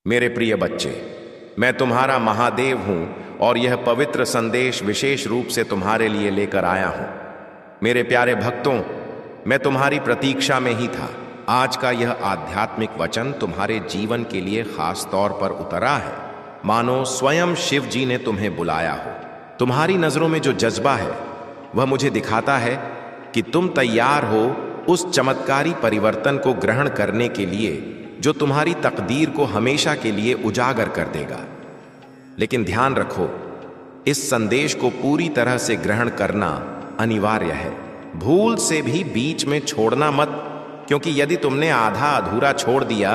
मेरे प्रिय बच्चे, मैं तुम्हारा महादेव हूं और यह पवित्र संदेश विशेष रूप से तुम्हारे लिए लेकर आया हूं। मेरे प्यारे भक्तों, मैं तुम्हारी प्रतीक्षा में ही था। आज का यह आध्यात्मिक वचन तुम्हारे जीवन के लिए खास तौर पर उतरा है, मानो स्वयं शिव जी ने तुम्हें बुलाया हो। तुम्हारी नजरों में जो जज्बा है वह मुझे दिखाता है कि तुम तैयार हो उस चमत्कारी परिवर्तन को ग्रहण करने के लिए जो तुम्हारी तकदीर को हमेशा के लिए उजागर कर देगा। लेकिन ध्यान रखो, इस संदेश को पूरी तरह से ग्रहण करना अनिवार्य है। भूल से भी बीच में छोड़ना मत, क्योंकि यदि तुमने आधा अधूरा छोड़ दिया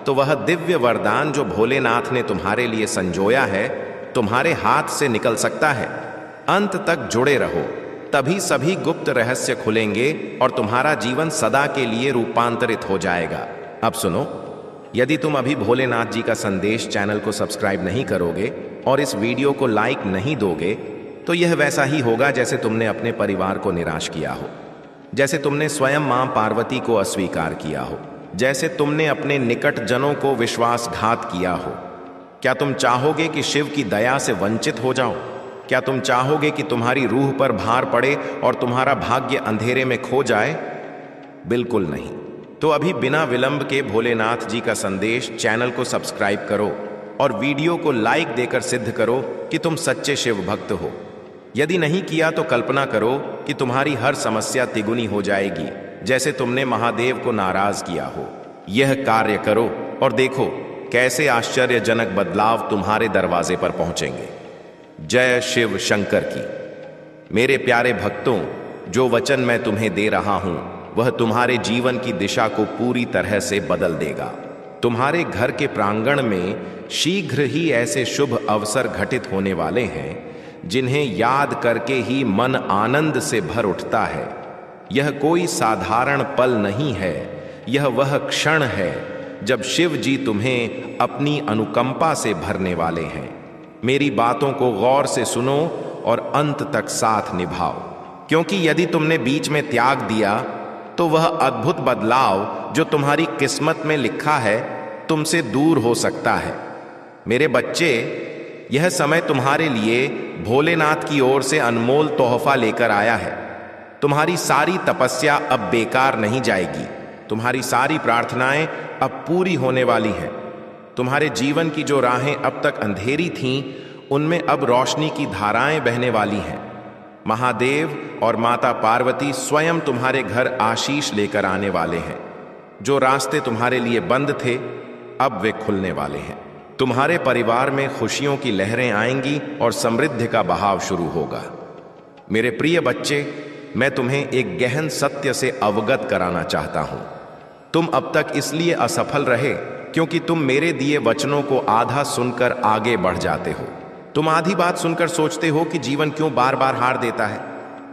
तो वह दिव्य वरदान जो भोलेनाथ ने तुम्हारे लिए संजोया है तुम्हारे हाथ से निकल सकता है। अंत तक जुड़े रहो, तभी सभी गुप्त रहस्य खुलेंगे और तुम्हारा जीवन सदा के लिए रूपांतरित हो जाएगा। अब सुनो, यदि तुम अभी भोलेनाथ जी का संदेश चैनल को सब्सक्राइब नहीं करोगे और इस वीडियो को लाइक नहीं दोगे तो यह वैसा ही होगा जैसे तुमने अपने परिवार को निराश किया हो, जैसे तुमने स्वयं मां पार्वती को अस्वीकार किया हो, जैसे तुमने अपने निकट जनों को विश्वासघात किया हो। क्या तुम चाहोगे कि शिव की दया से वंचित हो जाओ? क्या तुम चाहोगे कि तुम्हारी रूह पर भार पड़े और तुम्हारा भाग्य अंधेरे में खो जाए? बिल्कुल नहीं। तो अभी बिना विलंब के भोलेनाथ जी का संदेश चैनल को सब्सक्राइब करो और वीडियो को लाइक देकर सिद्ध करो कि तुम सच्चे शिव भक्त हो। यदि नहीं किया तो कल्पना करो कि तुम्हारी हर समस्या तिगुनी हो जाएगी, जैसे तुमने महादेव को नाराज किया हो। यह कार्य करो और देखो कैसे आश्चर्यजनक बदलाव तुम्हारे दरवाजे पर पहुंचेंगे। जय शिव शंकर की। मेरे प्यारे भक्तों, जो वचन मैं तुम्हें दे रहा हूं वह तुम्हारे जीवन की दिशा को पूरी तरह से बदल देगा। तुम्हारे घर के प्रांगण में शीघ्र ही ऐसे शुभ अवसर घटित होने वाले हैं जिन्हें याद करके ही मन आनंद से भर उठता है। यह कोई साधारण पल नहीं है, यह वह क्षण है जब शिव जी तुम्हें अपनी अनुकंपा से भरने वाले हैं। मेरी बातों को गौर से सुनो और अंत तक साथ निभाओ, क्योंकि यदि तुमने बीच में त्याग दिया तो वह अद्भुत बदलाव जो तुम्हारी किस्मत में लिखा है तुमसे दूर हो सकता है। मेरे बच्चे, यह समय तुम्हारे लिए भोलेनाथ की ओर से अनमोल तोहफा लेकर आया है। तुम्हारी सारी तपस्या अब बेकार नहीं जाएगी। तुम्हारी सारी प्रार्थनाएं अब पूरी होने वाली हैं। तुम्हारे जीवन की जो राहें अब तक अंधेरी थीं, उनमें अब रोशनी की धाराएं बहने वाली हैं। महादेव और माता पार्वती स्वयं तुम्हारे घर आशीष लेकर आने वाले हैं। जो रास्ते तुम्हारे लिए बंद थे अब वे खुलने वाले हैं। तुम्हारे परिवार में खुशियों की लहरें आएंगी और समृद्धि का बहाव शुरू होगा। मेरे प्रिय बच्चे, मैं तुम्हें एक गहन सत्य से अवगत कराना चाहता हूं। तुम अब तक इसलिए असफल रहे क्योंकि तुम मेरे दिए वचनों को आधा सुनकर आगे बढ़ जाते हो। तुम आधी बात सुनकर सोचते हो कि जीवन क्यों बार बार हार देता है।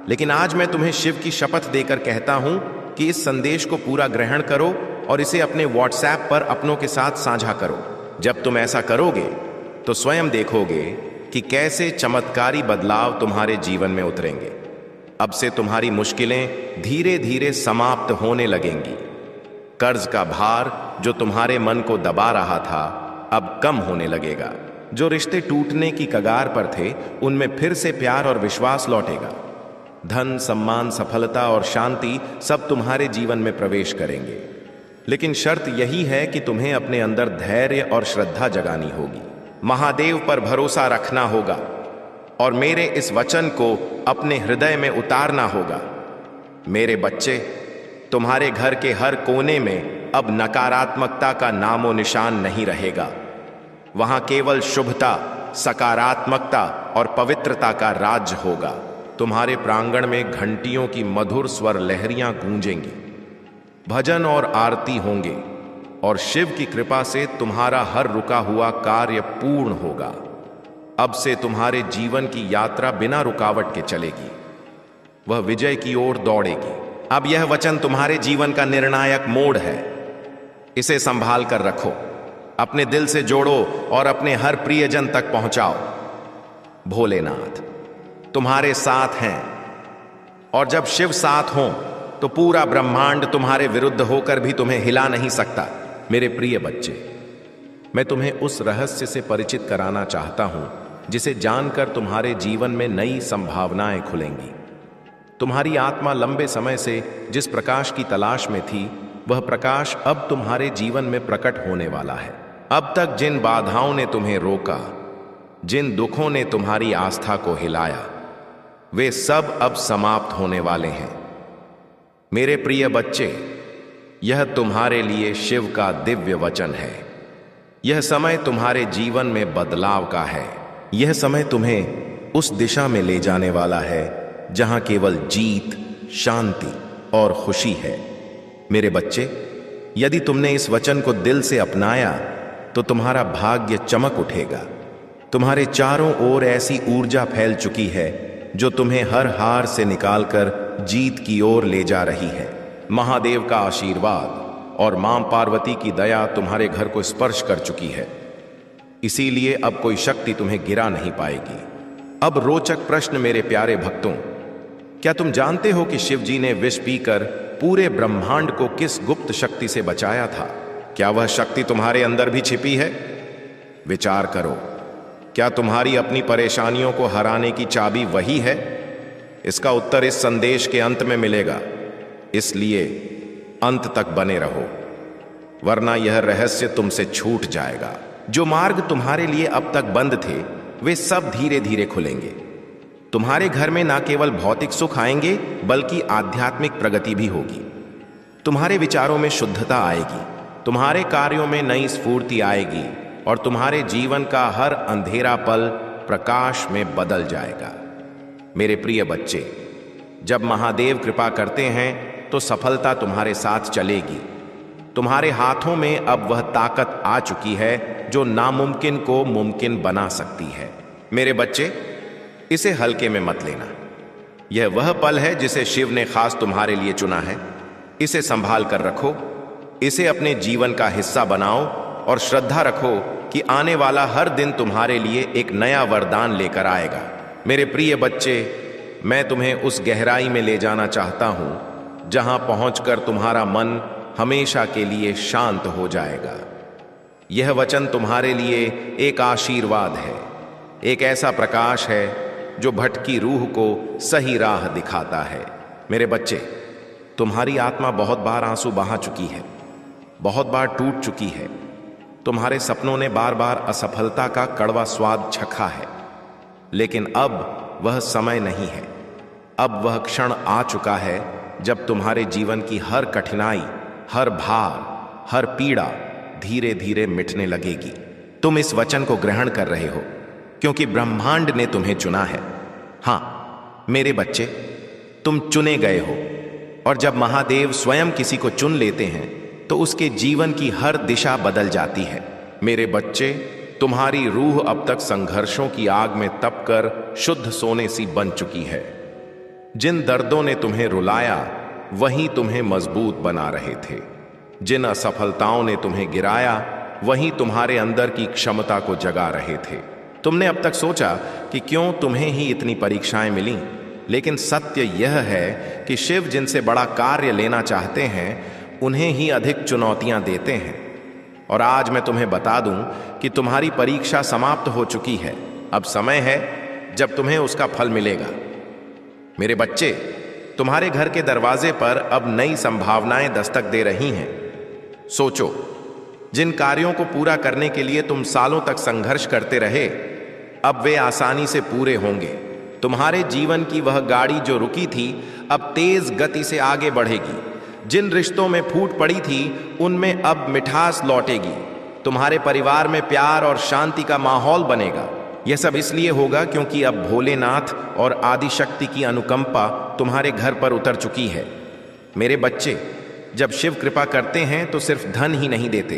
लेकिन आज मैं तुम्हें शिव की शपथ देकर कहता हूं कि इस संदेश को पूरा ग्रहण करो और इसे अपने व्हाट्सएप पर अपनों के साथ साझा करो। जब तुम ऐसा करोगे तो स्वयं देखोगे कि कैसे चमत्कारी बदलाव तुम्हारे जीवन में उतरेंगे। अब से तुम्हारी मुश्किलें धीरे धीरे समाप्त होने लगेंगी। कर्ज का भार जो तुम्हारे मन को दबा रहा था अब कम होने लगेगा। जो रिश्ते टूटने की कगार पर थे उनमें फिर से प्यार और विश्वास लौटेगा। धन, सम्मान, सफलता और शांति सब तुम्हारे जीवन में प्रवेश करेंगे। लेकिन शर्त यही है कि तुम्हें अपने अंदर धैर्य और श्रद्धा जगानी होगी। महादेव पर भरोसा रखना होगा और मेरे इस वचन को अपने हृदय में उतारना होगा। मेरे बच्चे, तुम्हारे घर के हर कोने में अब नकारात्मकता का नामो निशान नहीं रहेगा। वहां केवल शुभता, सकारात्मकता और पवित्रता का राज्य होगा। तुम्हारे प्रांगण में घंटियों की मधुर स्वर लहरियां गूंजेंगी, भजन और आरती होंगे और शिव की कृपा से तुम्हारा हर रुका हुआ कार्य पूर्ण होगा। अब से तुम्हारे जीवन की यात्रा बिना रुकावट के चलेगी, वह विजय की ओर दौड़ेगी। अब यह वचन तुम्हारे जीवन का निर्णायक मोड़ है। इसे संभाल कर रखो, अपने दिल से जोड़ो और अपने हर प्रियजन तक पहुंचाओ। भोलेनाथ तुम्हारे साथ हैं और जब शिव साथ हों तो पूरा ब्रह्मांड तुम्हारे विरुद्ध होकर भी तुम्हें हिला नहीं सकता। मेरे प्रिय बच्चे, मैं तुम्हें उस रहस्य से परिचित कराना चाहता हूं जिसे जानकर तुम्हारे जीवन में नई संभावनाएं खुलेंगी। तुम्हारी आत्मा लंबे समय से जिस प्रकाश की तलाश में थी, वह प्रकाश अब तुम्हारे जीवन में प्रकट होने वाला है। अब तक जिन बाधाओं ने तुम्हें रोका, जिन दुखों ने तुम्हारी आस्था को हिलाया, वे सब अब समाप्त होने वाले हैं। मेरे प्रिय बच्चे, यह तुम्हारे लिए शिव का दिव्य वचन है। यह समय तुम्हारे जीवन में बदलाव का है। यह समय तुम्हें उस दिशा में ले जाने वाला है जहां केवल जीत, शांति और खुशी है। मेरे बच्चे, यदि तुमने इस वचन को दिल से अपनाया तो तुम्हारा भाग्य चमक उठेगा। तुम्हारे चारों ओर ऐसी ऊर्जा फैल चुकी है जो तुम्हें हर हार से निकालकर जीत की ओर ले जा रही है। महादेव का आशीर्वाद और मां पार्वती की दया तुम्हारे घर को स्पर्श कर चुकी है, इसीलिए अब कोई शक्ति तुम्हें गिरा नहीं पाएगी। अब रोचक प्रश्न मेरे प्यारे भक्तों, क्या तुम जानते हो कि शिव जी ने विष पीकर पूरे ब्रह्मांड को किस गुप्त शक्ति से बचाया था? क्या वह शक्ति तुम्हारे अंदर भी छिपी है? विचार करो, क्या तुम्हारी अपनी परेशानियों को हराने की चाबी वही है? इसका उत्तर इस संदेश के अंत में मिलेगा, इसलिए अंत तक बने रहो, वरना यह रहस्य तुमसे छूट जाएगा। जो मार्ग तुम्हारे लिए अब तक बंद थे, वे सब धीरे धीरे खुलेंगे। तुम्हारे घर में ना केवल भौतिक सुख आएंगे, बल्कि आध्यात्मिक प्रगति भी होगी। तुम्हारे विचारों में शुद्धता आएगी, तुम्हारे कार्यों में नई स्फूर्ति आएगी और तुम्हारे जीवन का हर अंधेरा पल प्रकाश में बदल जाएगा। मेरे प्रिय बच्चे, जब महादेव कृपा करते हैं तो सफलता तुम्हारे साथ चलेगी। तुम्हारे हाथों में अब वह ताकत आ चुकी है जो नामुमकिन को मुमकिन बना सकती है। मेरे बच्चे, इसे हल्के में मत लेना। यह वह पल है जिसे शिव ने खास तुम्हारे लिए चुना है। इसे संभाल कर रखो, इसे अपने जीवन का हिस्सा बनाओ और श्रद्धा रखो कि आने वाला हर दिन तुम्हारे लिए एक नया वरदान लेकर आएगा। मेरे प्रिय बच्चे, मैं तुम्हें उस गहराई में ले जाना चाहता हूं जहां पहुंचकर तुम्हारा मन हमेशा के लिए शांत हो जाएगा। यह वचन तुम्हारे लिए एक आशीर्वाद है, एक ऐसा प्रकाश है जो भटकी रूह को सही राह दिखाता है। मेरे बच्चे, तुम्हारी आत्मा बहुत बार आंसू बहा चुकी है, बहुत बार टूट चुकी है। तुम्हारे सपनों ने बार बार असफलता का कड़वा स्वाद चखा है, लेकिन अब वह समय नहीं है। अब वह क्षण आ चुका है जब तुम्हारे जीवन की हर कठिनाई, हर भार, हर पीड़ा धीरे धीरे मिटने लगेगी। तुम इस वचन को ग्रहण कर रहे हो क्योंकि ब्रह्मांड ने तुम्हें चुना है। हां मेरे बच्चे, तुम चुने गए हो, और जब महादेव स्वयं किसी को चुन लेते हैं तो उसके जीवन की हर दिशा बदल जाती है। मेरे बच्चे, तुम्हारी रूह अब तक संघर्षों की आग में तपकर शुद्ध सोने सी बन चुकी है। जिन दर्दों ने तुम्हें रुलाया, वही तुम्हें मजबूत बना रहे थे। जिन असफलताओं ने तुम्हें गिराया, वही तुम्हारे अंदर की क्षमता को जगा रहे थे। तुमने अब तक सोचा कि क्यों तुम्हें ही इतनी परीक्षाएं मिली, लेकिन सत्य यह है कि शिव जिनसे बड़ा कार्य लेना चाहते हैं, उन्हें ही अधिक चुनौतियां देते हैं। और आज मैं तुम्हें बता दूं कि तुम्हारी परीक्षा समाप्त हो चुकी है। अब समय है जब तुम्हें उसका फल मिलेगा। मेरे बच्चे, तुम्हारे घर के दरवाजे पर अब नई संभावनाएं दस्तक दे रही हैं। सोचो, जिन कार्यों को पूरा करने के लिए तुम सालों तक संघर्ष करते रहे, अब वे आसानी से पूरे होंगे। तुम्हारे जीवन की वह गाड़ी जो रुकी थी, अब तेज गति से आगे बढ़ेगी। जिन रिश्तों में फूट पड़ी थी, उनमें अब मिठास लौटेगी। तुम्हारे परिवार में प्यार और शांति का माहौल बनेगा। यह सब इसलिए होगा क्योंकि अब भोलेनाथ और आदिशक्ति की अनुकंपा तुम्हारे घर पर उतर चुकी है। मेरे बच्चे, जब शिव कृपा करते हैं तो सिर्फ धन ही नहीं देते,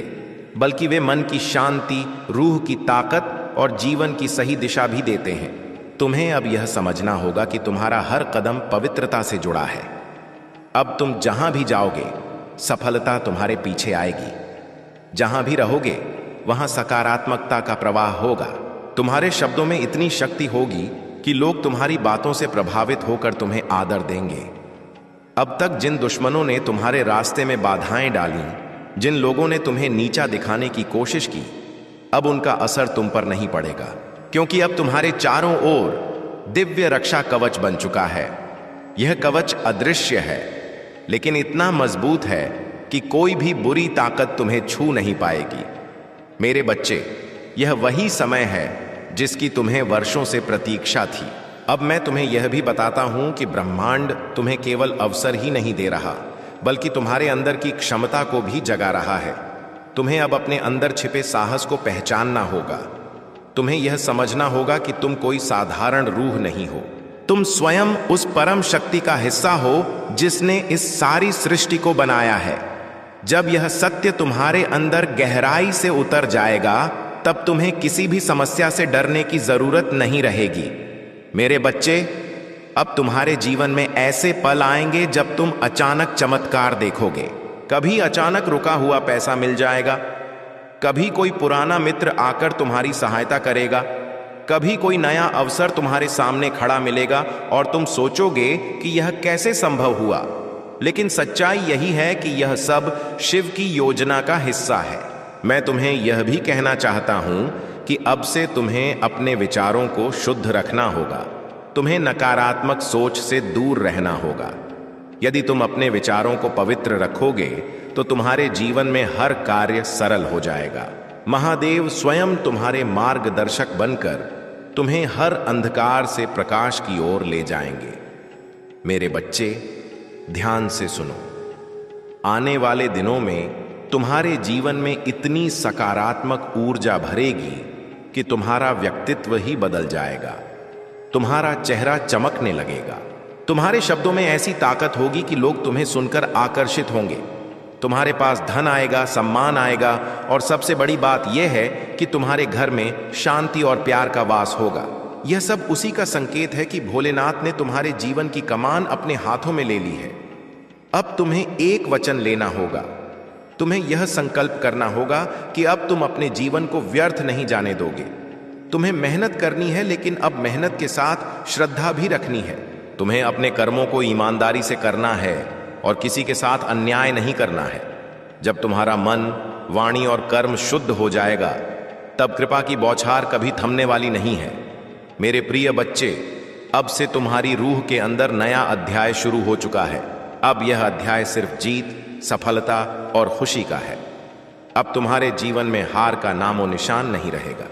बल्कि वे मन की शांति, रूह की ताकत और जीवन की सही दिशा भी देते हैं। तुम्हें अब यह समझना होगा कि तुम्हारा हर कदम पवित्रता से जुड़ा है। अब तुम जहां भी जाओगे, सफलता तुम्हारे पीछे आएगी। जहां भी रहोगे, वहां सकारात्मकता का प्रवाह होगा। तुम्हारे शब्दों में इतनी शक्ति होगी कि लोग तुम्हारी बातों से प्रभावित होकर तुम्हें आदर देंगे। अब तक जिन दुश्मनों ने तुम्हारे रास्ते में बाधाएं डाली, जिन लोगों ने तुम्हें नीचा दिखाने की कोशिश की, अब उनका असर तुम पर नहीं पड़ेगा, क्योंकि अब तुम्हारे चारों ओर दिव्य रक्षा कवच बन चुका है। यह कवच अदृश्य है, लेकिन इतना मजबूत है कि कोई भी बुरी ताकत तुम्हें छू नहीं पाएगी। मेरे बच्चे, यह वही समय है जिसकी तुम्हें वर्षों से प्रतीक्षा थी। अब मैं तुम्हें यह भी बताता हूं कि ब्रह्मांड तुम्हें केवल अवसर ही नहीं दे रहा, बल्कि तुम्हारे अंदर की क्षमता को भी जगा रहा है। तुम्हें अब अपने अंदर छिपे साहस को पहचानना होगा। तुम्हें यह समझना होगा कि तुम कोई साधारण रूह नहीं हो। तुम स्वयं उस परम शक्ति का हिस्सा हो जिसने इस सारी सृष्टि को बनाया है। जब यह सत्य तुम्हारे अंदर गहराई से उतर जाएगा, तब तुम्हें किसी भी समस्या से डरने की जरूरत नहीं रहेगी। मेरे बच्चे, अब तुम्हारे जीवन में ऐसे पल आएंगे जब तुम अचानक चमत्कार देखोगे। कभी अचानक रुका हुआ पैसा मिल जाएगा, कभी कोई पुराना मित्र आकर तुम्हारी सहायता करेगा, कभी कोई नया अवसर तुम्हारे सामने खड़ा मिलेगा और तुम सोचोगे कि यह कैसे संभव हुआ। लेकिन सच्चाई यही है कि यह सब शिव की योजना का हिस्सा है। मैं तुम्हें यह भी कहना चाहता हूं कि अब से तुम्हें अपने विचारों को शुद्ध रखना होगा। तुम्हें नकारात्मक सोच से दूर रहना होगा। यदि तुम अपने विचारों को पवित्र रखोगे तो तुम्हारे जीवन में हर कार्य सरल हो जाएगा। महादेव स्वयं तुम्हारे मार्गदर्शक बनकर तुम्हें हर अंधकार से प्रकाश की ओर ले जाएंगे। मेरे बच्चे, ध्यान से सुनो। आने वाले दिनों में तुम्हारे जीवन में इतनी सकारात्मक ऊर्जा भरेगी कि तुम्हारा व्यक्तित्व ही बदल जाएगा। तुम्हारा चेहरा चमकने लगेगा। तुम्हारे शब्दों में ऐसी ताकत होगी कि लोग तुम्हें सुनकर आकर्षित होंगे। तुम्हारे पास धन आएगा, सम्मान आएगा, और सबसे बड़ी बात यह है कि तुम्हारे घर में शांति और प्यार का वास होगा। यह सब उसी का संकेत है कि भोलेनाथ ने तुम्हारे जीवन की कमान अपने हाथों में ले ली है। अब तुम्हें एक वचन लेना होगा। तुम्हें यह संकल्प करना होगा कि अब तुम अपने जीवन को व्यर्थ नहीं जाने दोगे। तुम्हें मेहनत करनी है, लेकिन अब मेहनत के साथ श्रद्धा भी रखनी है। तुम्हें अपने कर्मों को ईमानदारी से करना है और किसी के साथ अन्याय नहीं करना है। जब तुम्हारा मन, वाणी और कर्म शुद्ध हो जाएगा, तब कृपा की बौछार कभी थमने वाली नहीं है। मेरे प्रिय बच्चे, अब से तुम्हारी रूह के अंदर नया अध्याय शुरू हो चुका है। अब यह अध्याय सिर्फ जीत, सफलता और खुशी का है। अब तुम्हारे जीवन में हार का नामो निशान नहीं रहेगा।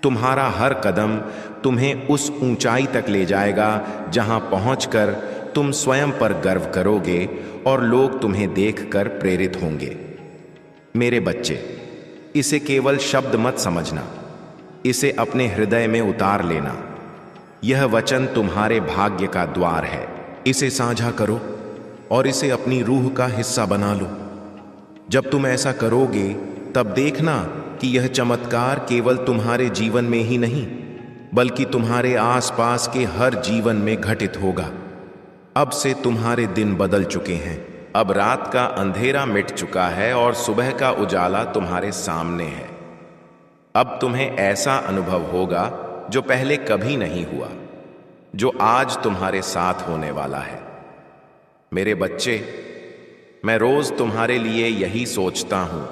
तुम्हारा हर कदम तुम्हें उस ऊंचाई तक ले जाएगा जहां पहुंचकर तुम स्वयं पर गर्व करोगे और लोग तुम्हें देखकर प्रेरित होंगे। मेरे बच्चे, इसे केवल शब्द मत समझना, इसे अपने हृदय में उतार लेना। यह वचन तुम्हारे भाग्य का द्वार है। इसे साझा करो और इसे अपनी रूह का हिस्सा बना लो। जब तुम ऐसा करोगे, तब देखना कि यह चमत्कार केवल तुम्हारे जीवन में ही नहीं, बल्कि तुम्हारे आसपास के हर जीवन में घटित होगा। अब से तुम्हारे दिन बदल चुके हैं। अब रात का अंधेरा मिट चुका है और सुबह का उजाला तुम्हारे सामने है। अब तुम्हें ऐसा अनुभव होगा जो पहले कभी नहीं हुआ, जो आज तुम्हारे साथ होने वाला है। मेरे बच्चे, मैं रोज तुम्हारे लिए यही सोचता हूं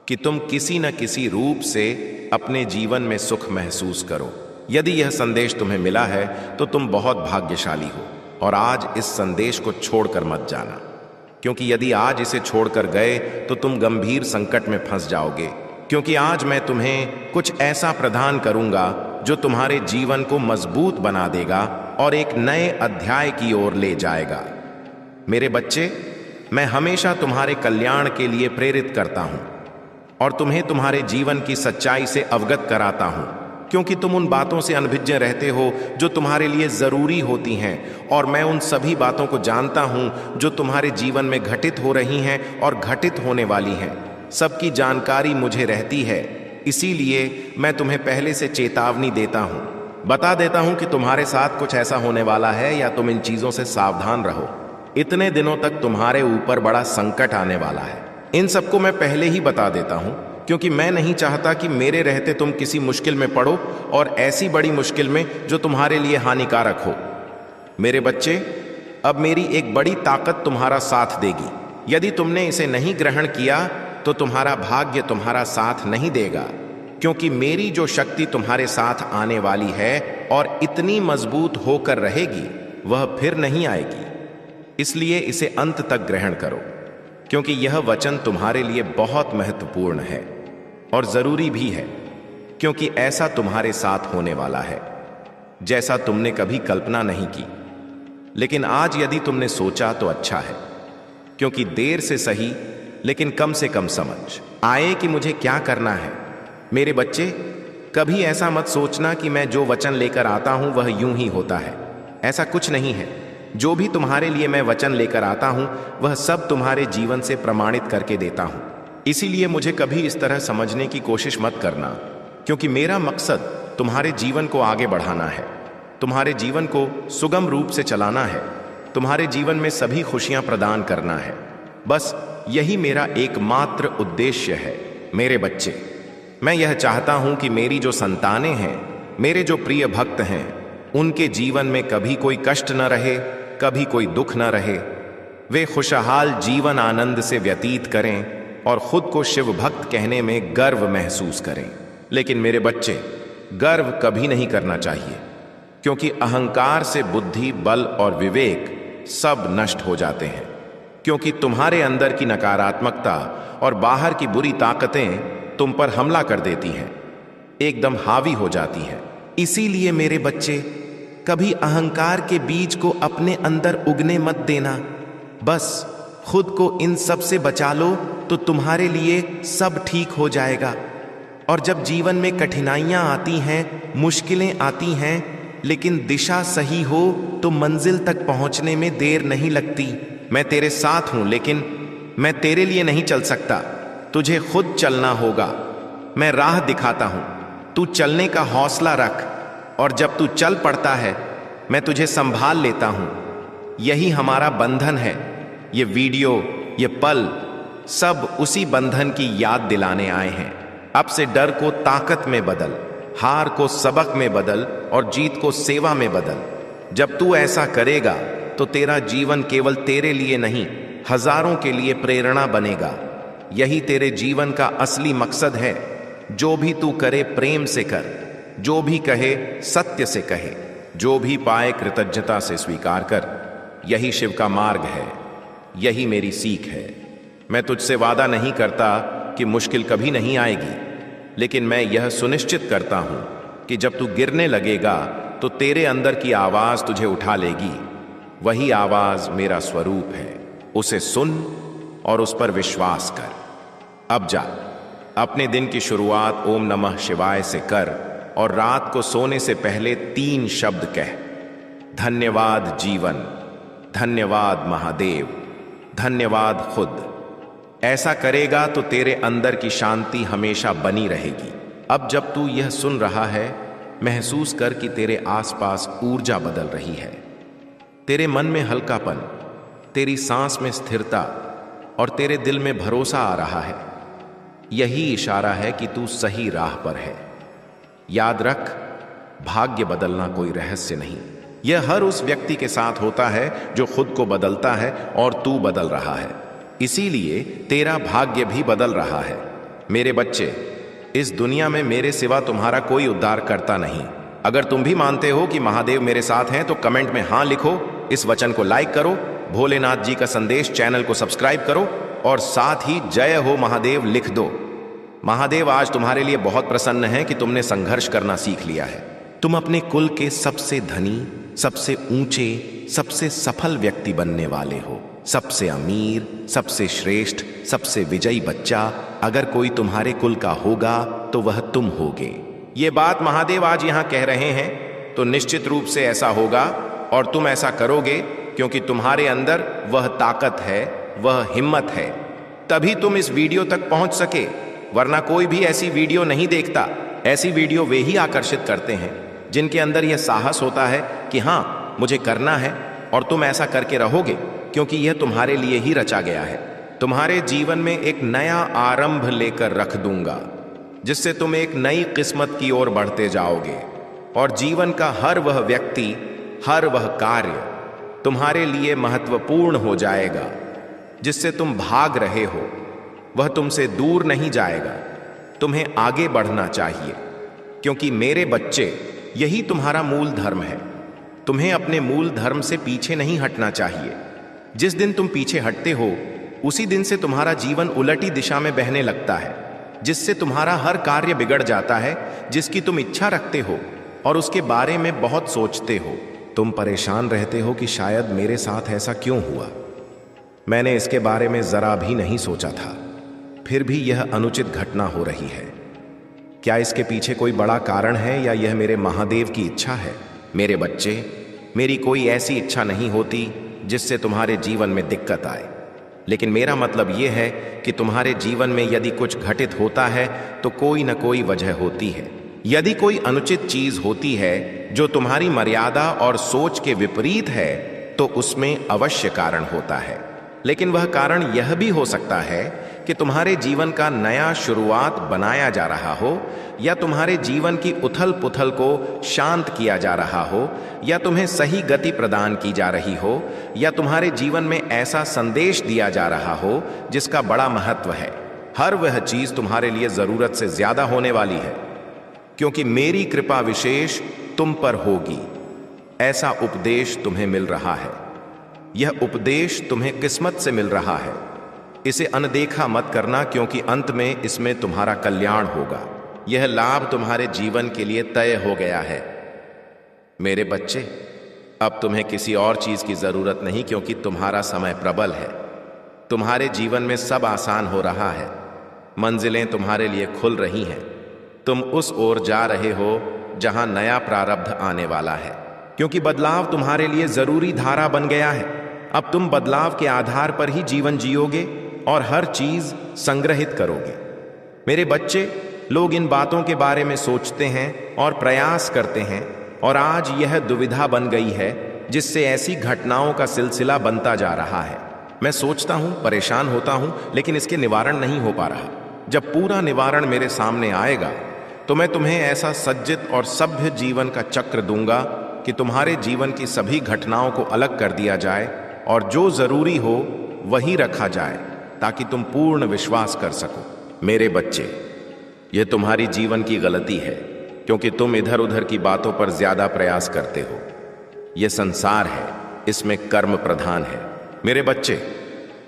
कि तुम किसी न किसी रूप से अपने जीवन में सुख महसूस करो। यदि यह संदेश तुम्हें मिला है तो तुम बहुत भाग्यशाली हो, और आज इस संदेश को छोड़कर मत जाना, क्योंकि यदि आज इसे छोड़कर गए तो तुम गंभीर संकट में फंस जाओगे। क्योंकि आज मैं तुम्हें कुछ ऐसा प्रदान करूंगा जो तुम्हारे जीवन को मजबूत बना देगा और एक नए अध्याय की ओर ले जाएगा। मेरे बच्चे, मैं हमेशा तुम्हारे कल्याण के लिए प्रेरित करता हूं और तुम्हें तुम्हारे जीवन की सच्चाई से अवगत कराता हूं, क्योंकि तुम उन बातों से अनभिज्ञ रहते हो जो तुम्हारे लिए जरूरी होती हैं, और मैं उन सभी बातों को जानता हूं जो तुम्हारे जीवन में घटित हो रही हैं और घटित होने वाली हैं। सबकी जानकारी मुझे रहती है, इसीलिए मैं तुम्हें पहले से चेतावनी देता हूं, बता देता हूं कि तुम्हारे साथ कुछ ऐसा होने वाला है या तुम इन चीजों से सावधान रहो। इतने दिनों तक तुम्हारे ऊपर बड़ा संकट आने वाला है। इन सबको मैं पहले ही बता देता हूं, क्योंकि मैं नहीं चाहता कि मेरे रहते तुम किसी मुश्किल में पड़ो, और ऐसी बड़ी मुश्किल में जो तुम्हारे लिए हानिकारक हो। मेरे बच्चे, अब मेरी एक बड़ी ताकत तुम्हारा साथ देगी। यदि तुमने इसे नहीं ग्रहण किया तो तुम्हारा भाग्य तुम्हारा साथ नहीं देगा, क्योंकि मेरी जो शक्ति तुम्हारे साथ आने वाली है और इतनी मजबूत होकर रहेगी, वह फिर नहीं आएगी। इसलिए इसे अंत तक ग्रहण करो, क्योंकि यह वचन तुम्हारे लिए बहुत महत्वपूर्ण है और जरूरी भी है, क्योंकि ऐसा तुम्हारे साथ होने वाला है जैसा तुमने कभी कल्पना नहीं की। लेकिन आज यदि तुमने सोचा तो अच्छा है, क्योंकि देर से सही लेकिन कम से कम समझ आए कि मुझे क्या करना है। मेरे बच्चे, कभी ऐसा मत सोचना कि मैं जो वचन लेकर आता हूं वह यूं ही होता है। ऐसा कुछ नहीं है। जो भी तुम्हारे लिए मैं वचन लेकर आता हूं वह सब तुम्हारे जीवन से प्रमाणित करके देता हूं। इसीलिए मुझे कभी इस तरह समझने की कोशिश मत करना, क्योंकि मेरा मकसद तुम्हारे जीवन को आगे बढ़ाना है, तुम्हारे जीवन को सुगम रूप से चलाना है, तुम्हारे जीवन में सभी खुशियां प्रदान करना है। बस यही मेरा एकमात्र उद्देश्य है। मेरे बच्चे, मैं यह चाहता हूं कि मेरी जो संतानें हैं, मेरे जो प्रिय भक्त हैं, उनके जीवन में कभी कोई कष्ट न रहे, कभी कोई दुख न रहे। वे खुशहाल जीवन आनंद से व्यतीत करें और खुद को शिव भक्त कहने में गर्व महसूस करें। लेकिन मेरे बच्चे, गर्व कभी नहीं करना चाहिए, क्योंकि अहंकार से बुद्धि, बल और विवेक सब नष्ट हो जाते हैं। क्योंकि तुम्हारे अंदर की नकारात्मकता और बाहर की बुरी ताकतें तुम पर हमला कर देती हैं, एकदम हावी हो जाती हैं। इसीलिए मेरे बच्चे, कभी अहंकार के बीज को अपने अंदर उगने मत देना। बस खुद को इन सब से बचा लो तो तुम्हारे लिए सब ठीक हो जाएगा। और जब जीवन में कठिनाइयां आती हैं, मुश्किलें आती हैं, लेकिन दिशा सही हो तो मंजिल तक पहुंचने में देर नहीं लगती। मैं तेरे साथ हूं, लेकिन मैं तेरे लिए नहीं चल सकता। तुझे खुद चलना होगा। मैं राह दिखाता हूं, तू चलने का हौसला रख, और जब तू चल पड़ता है मैं तुझे संभाल लेता हूं। यही हमारा बंधन है। ये वीडियो, ये पल सब उसी बंधन की याद दिलाने आए हैं। अब से डर को ताकत में बदल, हार को सबक में बदल और जीत को सेवा में बदल। जब तू ऐसा करेगा तो तेरा जीवन केवल तेरे लिए नहीं, हजारों के लिए प्रेरणा बनेगा। यही तेरे जीवन का असली मकसद है। जो भी तू करे प्रेम से कर, जो भी कहे सत्य से कहे, जो भी पाए कृतज्ञता से स्वीकार कर। यही शिव का मार्ग है, यही मेरी सीख है। मैं तुझसे वादा नहीं करता कि मुश्किल कभी नहीं आएगी, लेकिन मैं यह सुनिश्चित करता हूं कि जब तू गिरने लगेगा तो तेरे अंदर की आवाज तुझे उठा लेगी। वही आवाज मेरा स्वरूप है। उसे सुन और उस पर विश्वास कर। अब जा, अपने दिन की शुरुआत ओम नमः शिवाय से कर और रात को सोने से पहले 3 शब्द कह। धन्यवाद जीवन, धन्यवाद महादेव, धन्यवाद खुद। ऐसा करेगा तो तेरे अंदर की शांति हमेशा बनी रहेगी। अब जब तू यह सुन रहा है, महसूस कर कि तेरे आसपास ऊर्जा बदल रही है। तेरे मन में हल्कापन, तेरी सांस में स्थिरता और तेरे दिल में भरोसा आ रहा है। यही इशारा है कि तू सही राह पर है। याद रख, भाग्य बदलना कोई रहस्य नहीं। यह हर उस व्यक्ति के साथ होता है जो खुद को बदलता है, और तू बदल रहा है। इसीलिए तेरा भाग्य भी बदल रहा है। मेरे बच्चे, इस दुनिया में मेरे सिवा तुम्हारा कोई उद्धार करता नहीं। अगर तुम भी मानते हो कि महादेव मेरे साथ हैं तो कमेंट में हाँ लिखो, इस वचन को लाइक करो, भोलेनाथ जी का संदेश चैनल को सब्सक्राइब करो और साथ ही जय हो महादेव लिख दो। महादेव आज तुम्हारे लिए बहुत प्रसन्न है कि तुमने संघर्ष करना सीख लिया है। तुम अपने कुल के सबसे धनी, सबसे ऊंचे, सबसे सफल व्यक्ति बनने वाले हो। सबसे अमीर, सबसे श्रेष्ठ, सबसे विजयी बच्चा अगर कोई तुम्हारे कुल का होगा तो वह तुम होगे। ये बात महादेव आज यहां कह रहे हैं तो निश्चित रूप से ऐसा होगा और तुम ऐसा करोगे, क्योंकि तुम्हारे अंदर वह ताकत है, वह हिम्मत है। तभी तुम इस वीडियो तक पहुंच सके, वरना कोई भी ऐसी वीडियो नहीं देखता। ऐसी वीडियो वे ही आकर्षित करते हैं जिनके अंदर यह साहस होता है कि हाँ, मुझे करना है, और तुम ऐसा करके रहोगे, क्योंकि यह तुम्हारे लिए ही रचा गया है। तुम्हारे जीवन में एक नया आरंभ लेकर रख दूंगा, जिससे तुम एक नई किस्मत की ओर बढ़ते जाओगे, और जीवन का हर वह व्यक्ति, हर वह कार्य तुम्हारे लिए महत्वपूर्ण हो जाएगा। जिससे तुम भाग रहे हो वह तुमसे दूर नहीं जाएगा। तुम्हें आगे बढ़ना चाहिए, क्योंकि मेरे बच्चे, यही तुम्हारा मूल धर्म है। तुम्हें अपने मूल धर्म से पीछे नहीं हटना चाहिए। जिस दिन तुम पीछे हटते हो, उसी दिन से तुम्हारा जीवन उलटी दिशा में बहने लगता है, जिससे तुम्हारा हर कार्य बिगड़ जाता है जिसकी तुम इच्छा रखते हो और उसके बारे में बहुत सोचते हो। तुम परेशान रहते हो कि शायद मेरे साथ ऐसा क्यों हुआ। मैंने इसके बारे में जरा भी नहीं सोचा था, फिर भी यह अनुचित घटना हो रही है। क्या इसके पीछे कोई बड़ा कारण है या यह मेरे महादेव की इच्छा है? मेरे बच्चे, मेरी कोई ऐसी इच्छा नहीं होती जिससे तुम्हारे जीवन में दिक्कत आए, लेकिन मेरा मतलब यह है कि तुम्हारे जीवन में यदि कुछ घटित होता है तो कोई न कोई वजह होती है। यदि कोई अनुचित चीज होती है जो तुम्हारी मर्यादा और सोच के विपरीत है, तो उसमें अवश्य कारण होता है। लेकिन वह कारण यह भी हो सकता है कि तुम्हारे जीवन का नया शुरुआत बनाया जा रहा हो, या तुम्हारे जीवन की उथल पुथल को शांत किया जा रहा हो, या तुम्हें सही गति प्रदान की जा रही हो, या तुम्हारे जीवन में ऐसा संदेश दिया जा रहा हो जिसका बड़ा महत्व है। हर वह चीज तुम्हारे लिए जरूरत से ज्यादा होने वाली है, क्योंकि मेरी कृपा विशेष तुम पर होगी। ऐसा उपदेश तुम्हें मिल रहा है। यह उपदेश तुम्हें किस्मत से मिल रहा है। इसे अनदेखा मत करना, क्योंकि अंत में इसमें तुम्हारा कल्याण होगा। यह लाभ तुम्हारे जीवन के लिए तय हो गया है। मेरे बच्चे, अब तुम्हें किसी और चीज की जरूरत नहीं, क्योंकि तुम्हारा समय प्रबल है। तुम्हारे जीवन में सब आसान हो रहा है। मंजिलें तुम्हारे लिए खुल रही हैं। तुम उस ओर जा रहे हो जहां नया प्रारब्ध आने वाला है, क्योंकि बदलाव तुम्हारे लिए जरूरी धारा बन गया है। अब तुम बदलाव के आधार पर ही जीवन जियोगे और हर चीज संग्रहित करोगे। मेरे बच्चे, लोग इन बातों के बारे में सोचते हैं और प्रयास करते हैं, और आज यह दुविधा बन गई है जिससे ऐसी घटनाओं का सिलसिला बनता जा रहा है। मैं सोचता हूं, परेशान होता हूं, लेकिन इसके निवारण नहीं हो पा रहा। जब पूरा निवारण मेरे सामने आएगा तो मैं तुम्हें ऐसा सज्जित और सभ्य जीवन का चक्र दूंगा कि तुम्हारे जीवन की सभी घटनाओं को अलग कर दिया जाए और जो जरूरी हो वही रखा जाए, ताकि तुम पूर्ण विश्वास कर सको। मेरे बच्चे, यह तुम्हारी जीवन की गलती है, क्योंकि तुम इधर उधर की बातों पर ज्यादा प्रयास करते हो। यह संसार है, इसमें कर्म प्रधान है। मेरे बच्चे,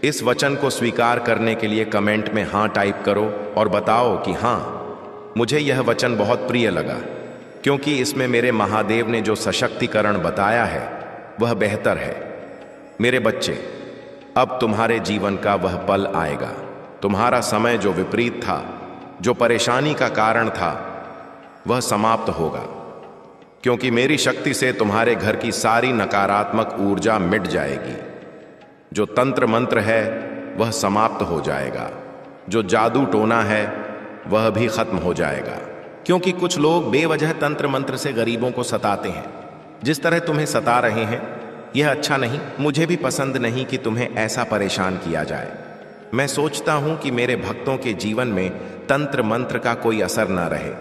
इस वचन को स्वीकार करने के लिए कमेंट में हां टाइप करो और बताओ कि हां, मुझे यह वचन बहुत प्रिय लगा, क्योंकि इसमें मेरे महादेव ने जो सशक्तिकरण बताया है वह बेहतर है। मेरे बच्चे, अब तुम्हारे जीवन का वह पल आएगा। तुम्हारा समय जो विपरीत था, जो परेशानी का कारण था, वह समाप्त होगा, क्योंकि मेरी शक्ति से तुम्हारे घर की सारी नकारात्मक ऊर्जा मिट जाएगी। जो तंत्र मंत्र है वह समाप्त हो जाएगा। जो जादू टोना है वह भी खत्म हो जाएगा, क्योंकि कुछ लोग बेवजह तंत्र मंत्र से गरीबों को सताते हैं। जिस तरह तुम्हें सता रहे हैं, यह अच्छा नहीं। मुझे भी पसंद नहीं कि तुम्हें ऐसा परेशान किया जाए। मैं सोचता हूं कि मेरे भक्तों के जीवन में तंत्र मंत्र का कोई असर न रहे।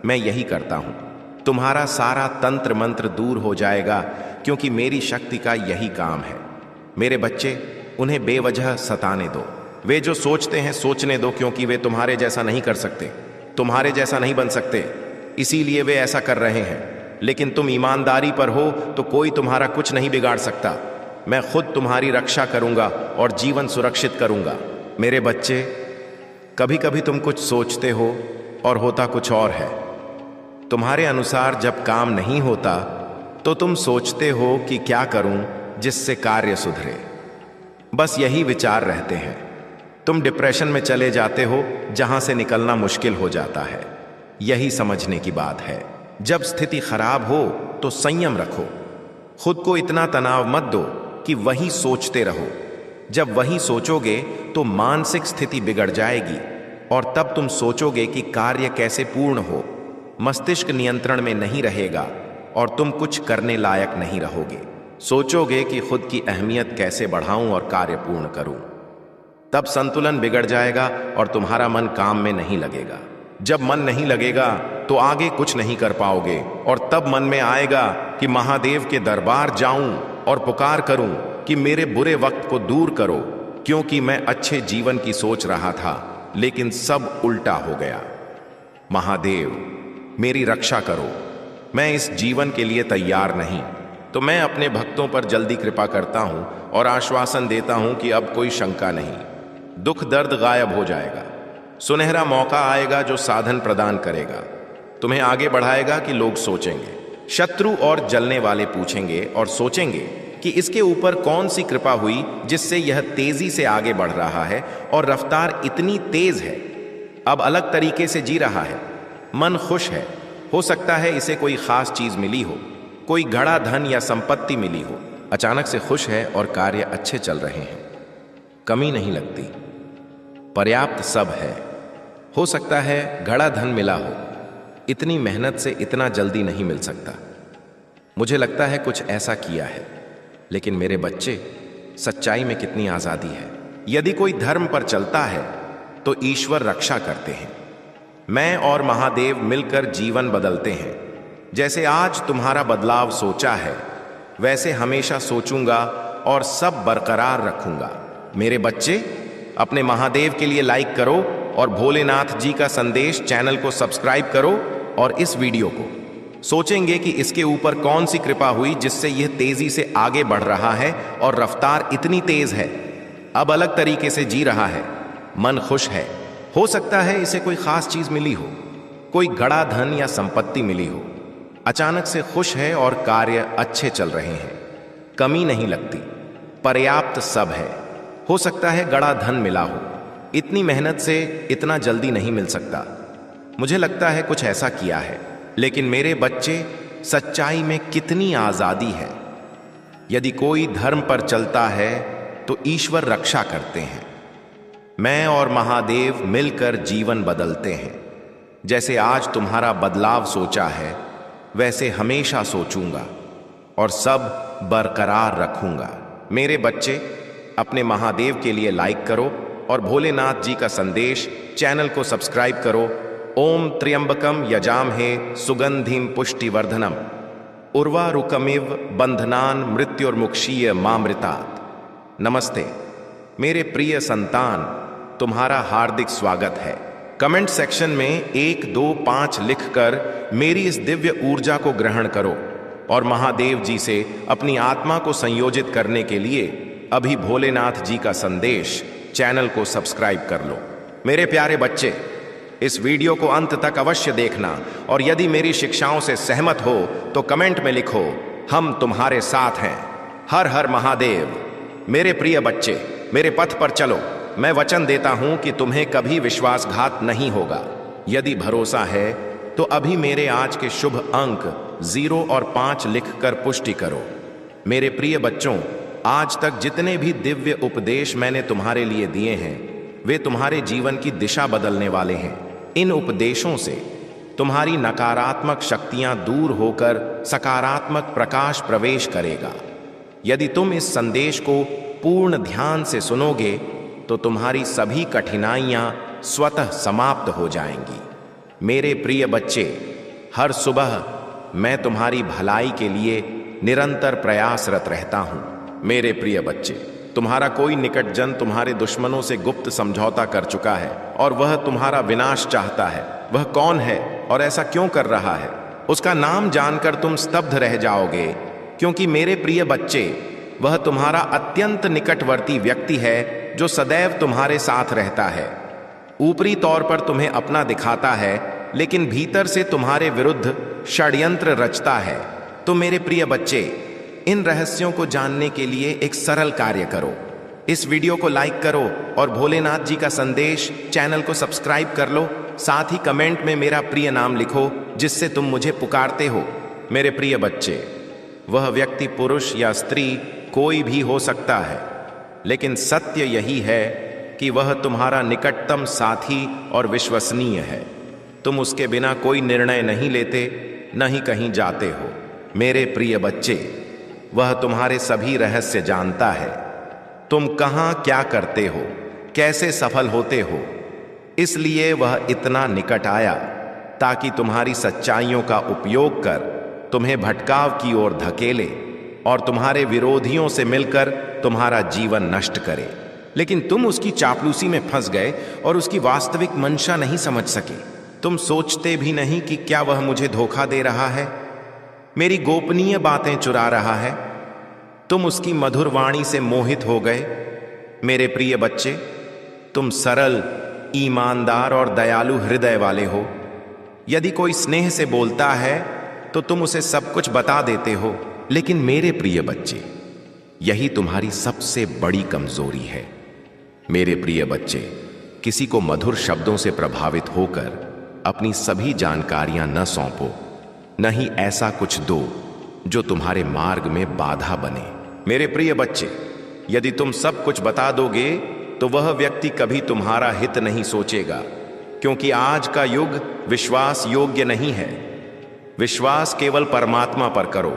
मैं यही करता हूं। तुम्हारा सारा तंत्र मंत्र दूर हो जाएगा, क्योंकि मेरी शक्ति का यही काम है। मेरे बच्चे, उन्हें बेवजह सताने दो। वे जो सोचते हैं सोचने दो, क्योंकि वे तुम्हारे जैसा नहीं कर सकते, तुम्हारे जैसा नहीं बन सकते, इसीलिए वे ऐसा कर रहे हैं। लेकिन तुम ईमानदारी पर हो तो कोई तुम्हारा कुछ नहीं बिगाड़ सकता। मैं खुद तुम्हारी रक्षा करूंगा और जीवन सुरक्षित करूंगा। मेरे बच्चे, कभी कभी तुम कुछ सोचते हो और होता कुछ और है। तुम्हारे अनुसार जब काम नहीं होता तो तुम सोचते हो कि क्या करूं जिससे कार्य सुधरे। बस यही विचार रहते हैं। तुम डिप्रेशन में चले जाते हो, जहां से निकलना मुश्किल हो जाता है। यही समझने की बात है। जब स्थिति खराब हो तो संयम रखो। खुद को इतना तनाव मत दो कि वही सोचते रहो। जब वही सोचोगे तो मानसिक स्थिति बिगड़ जाएगी, और तब तुम सोचोगे कि कार्य कैसे पूर्ण हो। मस्तिष्क नियंत्रण में नहीं रहेगा और तुम कुछ करने लायक नहीं रहोगे। सोचोगे कि खुद की अहमियत कैसे बढ़ाऊं और कार्य पूर्ण करूं। तब संतुलन बिगड़ जाएगा और तुम्हारा मन काम में नहीं लगेगा। जब मन नहीं लगेगा तो आगे कुछ नहीं कर पाओगे, और तब मन में आएगा कि महादेव के दरबार जाऊं और पुकार करूं कि मेरे बुरे वक्त को दूर करो, क्योंकि मैं अच्छे जीवन की सोच रहा था, लेकिन सब उल्टा हो गया। महादेव, मेरी रक्षा करो। मैं इस जीवन के लिए तैयार नहीं। तो मैं अपने भक्तों पर जल्दी कृपा करता हूं और आश्वासन देता हूं कि अब कोई शंका नहीं, दुख दर्द गायब हो जाएगा। सुनहरा मौका आएगा जो साधन प्रदान करेगा, तुम्हें आगे बढ़ाएगा कि लोग सोचेंगे, शत्रु और जलने वाले पूछेंगे और सोचेंगे कि इसके ऊपर कौन सी कृपा हुई जिससे यह तेजी से आगे बढ़ रहा है और रफ्तार इतनी तेज है। अब अलग तरीके से जी रहा है, मन खुश है। हो सकता है इसे कोई खास चीज मिली हो, कोई घड़ा धन या संपत्ति मिली हो। अचानक से खुश है और कार्य अच्छे चल रहे हैं, कमी नहीं लगती, पर्याप्त सब है। हो सकता है घड़ा धन मिला हो, इतनी मेहनत से इतना जल्दी नहीं मिल सकता। मुझे लगता है कुछ ऐसा किया है, लेकिन मेरे बच्चे, सच्चाई में कितनी आजादी है। यदि कोई धर्म पर चलता है तो ईश्वर रक्षा करते हैं। मैं और महादेव मिलकर जीवन बदलते हैं। जैसे आज तुम्हारा बदलाव सोचा है, वैसे हमेशा सोचूंगा और सब बरकरार रखूंगा। मेरे बच्चे, अपने महादेव के लिए लाइक करो और भोलेनाथ जी का संदेश चैनल को सब्सक्राइब करो। और इस वीडियो को सोचेंगे कि इसके ऊपर कौन सी कृपा हुई जिससे यह तेजी से आगे बढ़ रहा है और रफ्तार इतनी तेज है। अब अलग तरीके से जी रहा है, मन खुश है। हो सकता है इसे कोई खास चीज मिली हो, कोई घड़ा धन या संपत्ति मिली हो। अचानक से खुश है और कार्य अच्छे चल रहे हैं, कमी नहीं लगती, पर्याप्त सब है। हो सकता है घड़ा धन मिला हो, इतनी मेहनत से इतना जल्दी नहीं मिल सकता। मुझे लगता है कुछ ऐसा किया है, लेकिन मेरे बच्चे, सच्चाई में कितनी आजादी है। यदि कोई धर्म पर चलता है तो ईश्वर रक्षा करते हैं। मैं और महादेव मिलकर जीवन बदलते हैं। जैसे आज तुम्हारा बदलाव सोचा है, वैसे हमेशा सोचूंगा और सब बरकरार रखूंगा। मेरे बच्चे, अपने महादेव के लिए लाइक करो और भोलेनाथ जी का संदेश चैनल को सब्सक्राइब करो। ओम त्र्यंबकम यजामहे सुगंधिम पुष्टिवर्धनम उर्वारुकमिव बंधनान मृत्युर्मुक्षीय मामृतात्। नमस्ते मेरे प्रिय संतान, तुम्हारा हार्दिक स्वागत है। कमेंट सेक्शन में 1 2 5 लिखकर मेरी इस दिव्य ऊर्जा को ग्रहण करो और महादेव जी से अपनी आत्मा को संयोजित करने के लिए अभी भोलेनाथ जी का संदेश चैनल को सब्सक्राइब कर लो। मेरे प्यारे बच्चे, इस वीडियो को अंत तक अवश्य देखना और यदि मेरी शिक्षाओं से सहमत हो तो कमेंट में लिखो, हम तुम्हारे साथ हैं। हर हर महादेव। मेरे प्रिय बच्चे, मेरे पथ पर चलो। मैं वचन देता हूं कि तुम्हें कभी विश्वासघात नहीं होगा। यदि भरोसा है तो अभी मेरे आज के शुभ अंक 0 और 5 लिखकर पुष्टि करो। मेरे प्रिय बच्चों, आज तक जितने भी दिव्य उपदेश मैंने तुम्हारे लिए दिए हैं, वे तुम्हारे जीवन की दिशा बदलने वाले हैं। इन उपदेशों से तुम्हारी नकारात्मक शक्तियां दूर होकर सकारात्मक प्रकाश प्रवेश करेगा। यदि तुम इस संदेश को पूर्ण ध्यान से सुनोगे तो तुम्हारी सभी कठिनाइयां स्वतः समाप्त हो जाएंगी। मेरे प्रिय बच्चे, हर सुबह मैं तुम्हारी भलाई के लिए निरंतर प्रयासरत रहता हूं। मेरे प्रिय बच्चे, तुम्हारा कोई निकटजन तुम्हारे दुश्मनों से गुप्त समझौता कर चुका है और वह तुम्हारा विनाश चाहता है। वह कौन है और ऐसा क्यों कर रहा है? उसका नाम जानकर तुम स्तब्ध रह जाओगे, क्योंकि मेरे प्रिय बच्चे, वह तुम्हारा अत्यंत निकटवर्ती व्यक्ति है जो सदैव तुम्हारे साथ रहता है। ऊपरी तौर पर तुम्हें अपना दिखाता है, लेकिन भीतर से तुम्हारे विरुद्ध षड्यंत्र रचता है। तो मेरे प्रिय बच्चे, इन रहस्यों को जानने के लिए एक सरल कार्य करो। इस वीडियो को लाइक करो और भोलेनाथ जी का संदेश चैनल को सब्सक्राइब कर लो। साथ ही कमेंट में मेरा प्रिय नाम लिखो जिससे तुम मुझे पुकारते हो। मेरे प्रिय बच्चे, वह व्यक्ति पुरुष या स्त्री कोई भी हो सकता है, लेकिन सत्य यही है कि वह तुम्हारा निकटतम साथी और विश्वसनीय है। तुम उसके बिना कोई निर्णय नहीं लेते, न ही कहीं जाते हो। मेरे प्रिय बच्चे, वह तुम्हारे सभी रहस्य जानता है। तुम कहाँ क्या करते हो, कैसे सफल होते हो, इसलिए वह इतना निकट आया ताकि तुम्हारी सच्चाइयों का उपयोग कर तुम्हें भटकाव की ओर धकेले और तुम्हारे विरोधियों से मिलकर तुम्हारा जीवन नष्ट करे। लेकिन तुम उसकी चापलूसी में फंस गए और उसकी वास्तविक मंशा नहीं समझ सके। तुम सोचते भी नहीं कि क्या वह मुझे धोखा दे रहा है, मेरी गोपनीय बातें चुरा रहा है। तुम उसकी मधुर वाणी से मोहित हो गए। मेरे प्रिय बच्चे, तुम सरल, ईमानदार और दयालु हृदय वाले हो। यदि कोई स्नेह से बोलता है तो तुम उसे सब कुछ बता देते हो। लेकिन मेरे प्रिय बच्चे, यही तुम्हारी सबसे बड़ी कमजोरी है। मेरे प्रिय बच्चे, किसी को मधुर शब्दों से प्रभावित होकर अपनी सभी जानकारियां न सौंपो, न ही ऐसा कुछ दो जो तुम्हारे मार्ग में बाधा बने। मेरे प्रिय बच्चे, यदि तुम सब कुछ बता दोगे तो वह व्यक्ति कभी तुम्हारा हित नहीं सोचेगा, क्योंकि आज का युग विश्वास योग्य नहीं है। विश्वास केवल परमात्मा पर करो,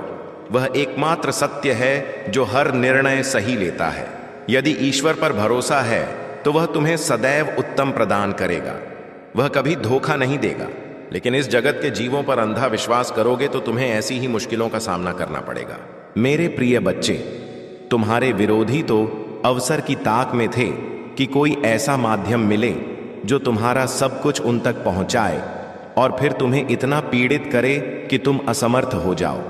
वह एकमात्र सत्य है जो हर निर्णय सही लेता है। यदि ईश्वर पर भरोसा है तो वह तुम्हें सदैव उत्तम प्रदान करेगा, वह कभी धोखा नहीं देगा। लेकिन इस जगत के जीवों पर अंधा विश्वास करोगे तो तुम्हें ऐसी ही मुश्किलों का सामना करना पड़ेगा। मेरे प्रिय बच्चे, तुम्हारे विरोधी तो अवसर की ताक में थे कि कोई ऐसा माध्यम मिले जो तुम्हारा सब कुछ उन तक पहुंचाए और फिर तुम्हें इतना पीड़ित करे कि तुम असमर्थ हो जाओ।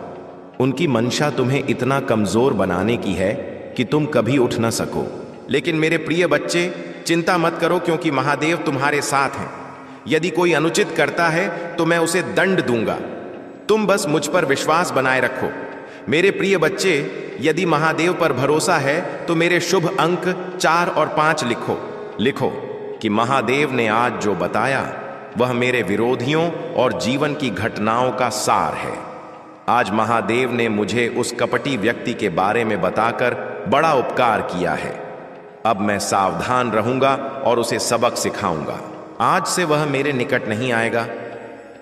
उनकी मंशा तुम्हें इतना कमजोर बनाने की है कि तुम कभी उठ न सको। लेकिन मेरे प्रिय बच्चे, चिंता मत करो, क्योंकि महादेव तुम्हारे साथ हैं। यदि कोई अनुचित करता है तो मैं उसे दंड दूंगा। तुम बस मुझ पर विश्वास बनाए रखो। मेरे प्रिय बच्चे, यदि महादेव पर भरोसा है तो मेरे शुभ अंक 4 और 5 लिखो कि महादेव ने आज जो बताया वह मेरे विरोधियों और जीवन की घटनाओं का सार है। आज महादेव ने मुझे उस कपटी व्यक्ति के बारे में बताकर बड़ा उपकार किया है। अब मैं सावधान रहूंगा और उसे सबक सिखाऊंगा। आज से वह मेरे निकट नहीं आएगा।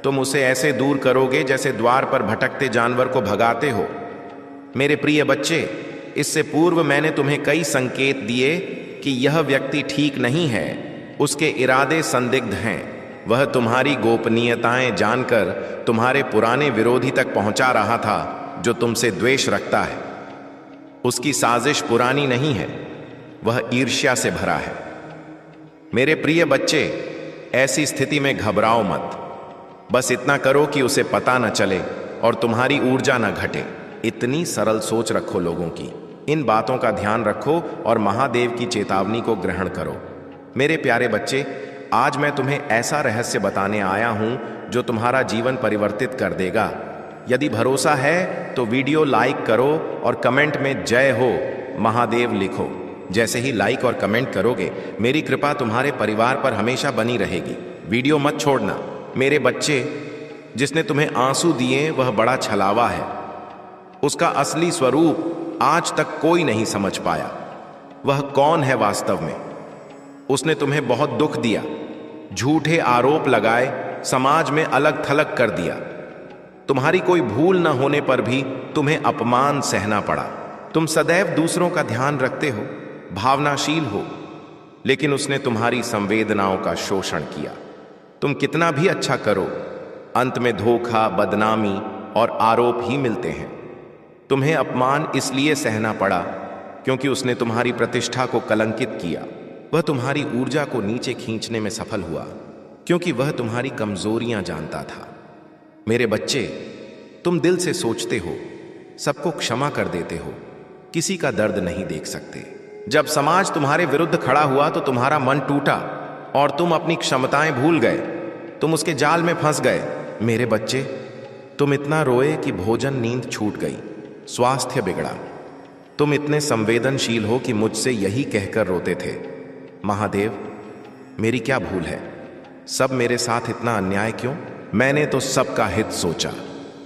तुम उसे ऐसे दूर करोगे जैसे द्वार पर भटकते जानवर को भगाते हो। मेरे प्रिय बच्चे, इससे पूर्व मैंने तुम्हें कई संकेत दिए कि यह व्यक्ति ठीक नहीं है, उसके इरादे संदिग्ध हैं। वह तुम्हारी गोपनीयताएं जानकर तुम्हारे पुराने विरोधी तक पहुंचा रहा था जो तुमसे द्वेष रखता है। उसकी साजिश पुरानी नहीं है, वह ईर्ष्या से भरा है। मेरे प्रिय बच्चे, ऐसी स्थिति में घबराओ मत। बस इतना करो कि उसे पता न चले और तुम्हारी ऊर्जा न घटे। इतनी सरल सोच रखो लोगों की। इन बातों का ध्यान रखो और महादेव की चेतावनी को ग्रहण करो। मेरे प्यारे बच्चे, आज मैं तुम्हें ऐसा रहस्य बताने आया हूं जो तुम्हारा जीवन परिवर्तित कर देगा। यदि भरोसा है तो वीडियो लाइक करो और कमेंट में जय हो महादेव लिखो। जैसे ही लाइक और कमेंट करोगे, मेरी कृपा तुम्हारे परिवार पर हमेशा बनी रहेगी। वीडियो मत छोड़ना। मेरे बच्चे, जिसने तुम्हें आंसू दिए वह बड़ा छलावा है। उसका असली स्वरूप आज तक कोई नहीं समझ पाया। वह कौन है वास्तव में? उसने तुम्हें बहुत दुख दिया, झूठे आरोप लगाए, समाज में अलग थलग कर दिया। तुम्हारी कोई भूल न होने पर भी तुम्हें अपमान सहना पड़ा। तुम सदैव दूसरों का ध्यान रखते हो, भावनाशील हो, लेकिन उसने तुम्हारी संवेदनाओं का शोषण किया। तुम कितना भी अच्छा करो, अंत में धोखा, बदनामी और आरोप ही मिलते हैं। तुम्हें अपमान इसलिए सहना पड़ा क्योंकि उसने तुम्हारी प्रतिष्ठा को कलंकित किया। वह तुम्हारी ऊर्जा को नीचे खींचने में सफल हुआ क्योंकि वह तुम्हारी कमजोरियां जानता था। मेरे बच्चे, तुम दिल से सोचते हो, सबको क्षमा कर देते हो, किसी का दर्द नहीं देख सकते। जब समाज तुम्हारे विरुद्ध खड़ा हुआ तो तुम्हारा मन टूटा और तुम अपनी क्षमताएं भूल गए। तुम उसके जाल में फंस गए। मेरे बच्चे, तुम इतना रोए कि भोजन, नींद छूट गई, स्वास्थ्य बिगड़ा। तुम इतने संवेदनशील हो कि मुझसे यही कहकर रोते थे, महादेव मेरी क्या भूल है, सब मेरे साथ इतना अन्याय क्यों? मैंने तो सबका हित सोचा,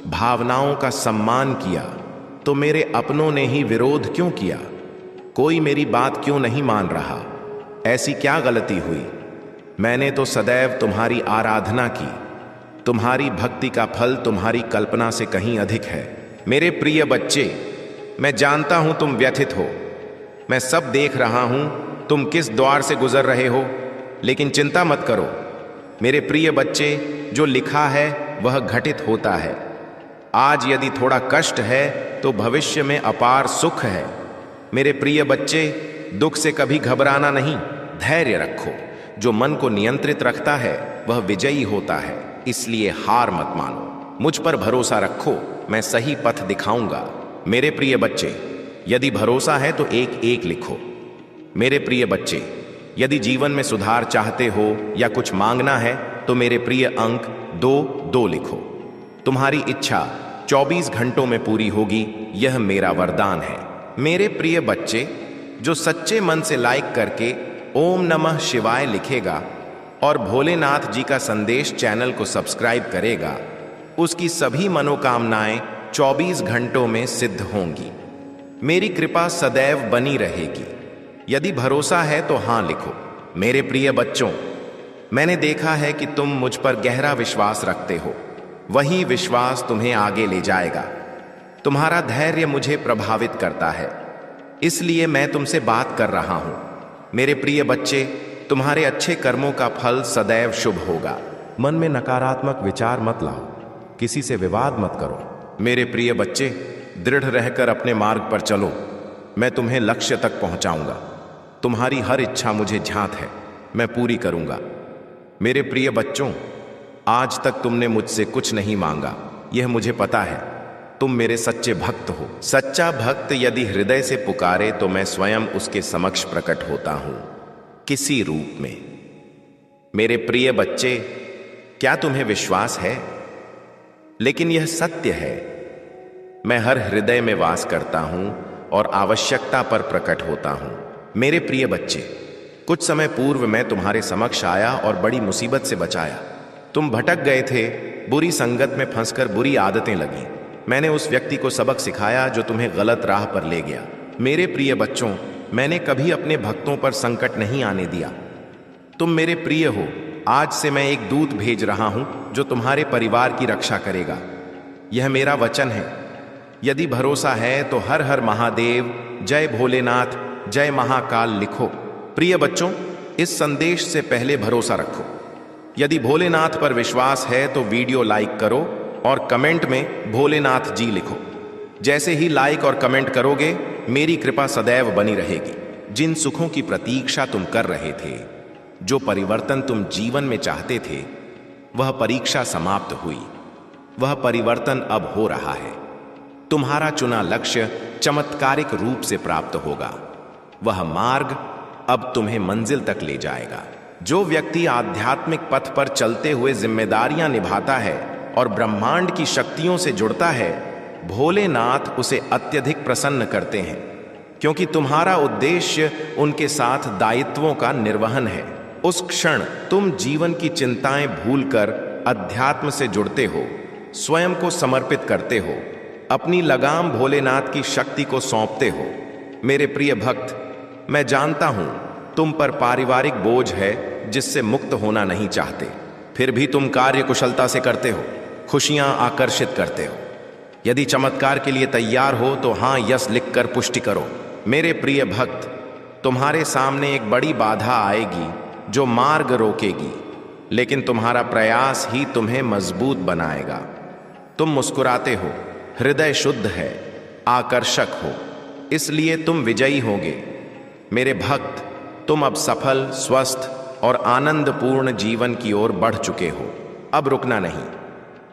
भावनाओं का सम्मान किया, तो मेरे अपनों ने ही विरोध क्यों किया? कोई मेरी बात क्यों नहीं मान रहा? ऐसी क्या गलती हुई? मैंने तो सदैव तुम्हारी आराधना की। तुम्हारी भक्ति का फल तुम्हारी कल्पना से कहीं अधिक है। मेरे प्रिय बच्चे, मैं जानता हूं तुम व्यथित हो। मैं सब देख रहा हूं तुम किस द्वार से गुजर रहे हो, लेकिन चिंता मत करो। मेरे प्रिय बच्चे, जो लिखा है वह घटित होता है। आज यदि थोड़ा कष्ट है तो भविष्य में अपार सुख है। मेरे प्रिय बच्चे, दुख से कभी घबराना नहीं, धैर्य रखो। जो मन को नियंत्रित रखता है वह विजयी होता है, इसलिए हार मत मानो। मुझ पर भरोसा रखो, मैं सही पथ दिखाऊंगा। मेरे प्रिय बच्चे, यदि भरोसा है तो 1-1 लिखो। मेरे प्रिय बच्चे, यदि जीवन में सुधार चाहते हो या कुछ मांगना है तो मेरे प्रिय अंक 2-2 लिखो। तुम्हारी इच्छा 24 घंटों में पूरी होगी, यह मेरा वरदान है। मेरे प्रिय बच्चे, जो सच्चे मन से लाइक करके ओम नमः शिवाय लिखेगा और भोलेनाथ जी का संदेश चैनल को सब्सक्राइब करेगा, उसकी सभी मनोकामनाएं 24 घंटों में सिद्ध होंगी। मेरी कृपा सदैव बनी रहेगी। यदि भरोसा है तो हां लिखो। मेरे प्रिय बच्चों, मैंने देखा है कि तुम मुझ पर गहरा विश्वास रखते हो। वही विश्वास तुम्हें आगे ले जाएगा। तुम्हारा धैर्य मुझे प्रभावित करता है, इसलिए मैं तुमसे बात कर रहा हूं। मेरे प्रिय बच्चे, तुम्हारे अच्छे कर्मों का फल सदैव शुभ होगा। मन में नकारात्मक विचार मत लाओ, किसी से विवाद मत करो। मेरे प्रिय बच्चे, दृढ़ रहकर अपने मार्ग पर चलो, मैं तुम्हें लक्ष्य तक पहुंचाऊंगा। तुम्हारी हर इच्छा मुझे ज्ञात है, मैं पूरी करूंगा। मेरे प्रिय बच्चों, आज तक तुमने मुझसे कुछ नहीं मांगा, यह मुझे पता है। तुम मेरे सच्चे भक्त हो। सच्चा भक्त यदि हृदय से पुकारे तो मैं स्वयं उसके समक्ष प्रकट होता हूं, किसी रूप में। मेरे प्रिय बच्चे, क्या तुम्हें विश्वास है? लेकिन यह सत्य है, मैं हर हृदय में वास करता हूं और आवश्यकता पर प्रकट होता हूं। मेरे प्रिय बच्चे, कुछ समय पूर्व मैं तुम्हारे समक्ष आया और बड़ी मुसीबत से बचाया। तुम भटक गए थे, बुरी संगत में फंसकर बुरी आदतें लगी। मैंने उस व्यक्ति को सबक सिखाया जो तुम्हें गलत राह पर ले गया। मेरे प्रिय बच्चों, मैंने कभी अपने भक्तों पर संकट नहीं आने दिया। तुम मेरे प्रिय हो। आज से मैं एक दूत भेज रहा हूं जो तुम्हारे परिवार की रक्षा करेगा। यह मेरा वचन है। यदि भरोसा है तो हर हर महादेव, जय भोलेनाथ, जय महाकाल लिखो। प्रिय बच्चों, इस संदेश से पहले भरोसा रखो। यदि भोलेनाथ पर विश्वास है तो वीडियो लाइक करो और कमेंट में भोलेनाथ जी लिखो। जैसे ही लाइक और कमेंट करोगे, मेरी कृपा सदैव बनी रहेगी। जिन सुखों की प्रतीक्षा तुम कर रहे थे, जो परिवर्तन तुम जीवन में चाहते थे, वह परीक्षा समाप्त हुई। वह परिवर्तन अब हो रहा है। तुम्हारा चुना लक्ष्य चमत्कारिक रूप से प्राप्त होगा। वह मार्ग अब तुम्हें मंजिल तक ले जाएगा। जो व्यक्ति आध्यात्मिक पथ पर चलते हुए जिम्मेदारियां निभाता है और ब्रह्मांड की शक्तियों से जुड़ता है, भोलेनाथ उसे अत्यधिक प्रसन्न करते हैं, क्योंकि तुम्हारा उद्देश्य उनके साथ दायित्वों का निर्वहन है। उस क्षण तुम जीवन की चिंताएं भूलकर अध्यात्म से जुड़ते हो, स्वयं को समर्पित करते हो, अपनी लगाम भोलेनाथ की शक्ति को सौंपते हो। मेरे प्रिय भक्त, मैं जानता हूं तुम पर पारिवारिक बोझ है जिससे मुक्त होना नहीं चाहते, फिर भी तुम कार्य कुशलता से करते हो, खुशियां आकर्षित करते हो। यदि चमत्कार के लिए तैयार हो तो हां यस लिखकर पुष्टि करो। मेरे प्रिय भक्त, तुम्हारे सामने एक बड़ी बाधा आएगी जो मार्ग रोकेगी, लेकिन तुम्हारा प्रयास ही तुम्हें मजबूत बनाएगा। तुम मुस्कुराते हो, हृदय शुद्ध है, आकर्षक हो, इसलिए तुम विजयी होगे। मेरे भक्त, तुम अब सफल, स्वस्थ और आनंदपूर्ण जीवन की ओर बढ़ चुके हो। अब रुकना नहीं।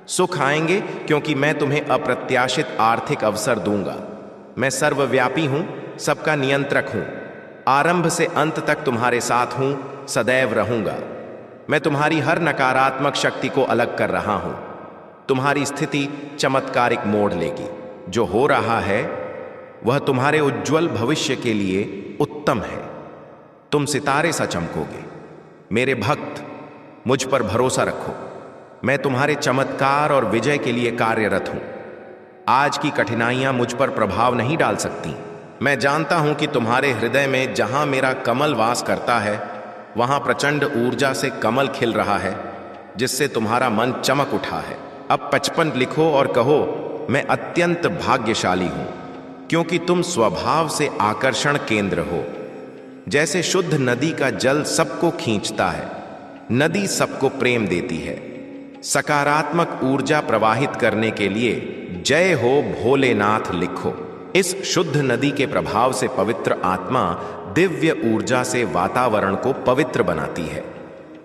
सुख आएंगे क्योंकि मैं तुम्हें अप्रत्याशित आर्थिक अवसर दूंगा। मैं सर्वव्यापी हूं, सबका नियंत्रक हूं। आरंभ से अंत तक तुम्हारे साथ हूं, सदैव रहूंगा। मैं तुम्हारी हर नकारात्मक शक्ति को अलग कर रहा हूं। तुम्हारी स्थिति चमत्कारिक मोड़ लेगी। जो हो रहा है वह तुम्हारे उज्जवल भविष्य के लिए उत्तम है। तुम सितारे सा चमकोगे। मेरे भक्त, मुझ पर भरोसा रखो। मैं तुम्हारे चमत्कार और विजय के लिए कार्यरत हूं। आज की कठिनाइयां मुझ पर प्रभाव नहीं डाल सकती। मैं जानता हूं कि तुम्हारे हृदय में जहां मेरा कमल वास करता है, वहां प्रचंड ऊर्जा से कमल खिल रहा है, जिससे तुम्हारा मन चमक उठा है। अब 55 लिखो और कहो, मैं अत्यंत भाग्यशाली हूं, क्योंकि तुम स्वभाव से आकर्षण केंद्र हो। जैसे शुद्ध नदी का जल सबको खींचता है, नदी सबको प्रेम देती है। सकारात्मक ऊर्जा प्रवाहित करने के लिए जय हो भोलेनाथ लिखो। इस शुद्ध नदी के प्रभाव से पवित्र आत्मा दिव्य ऊर्जा से वातावरण को पवित्र बनाती है।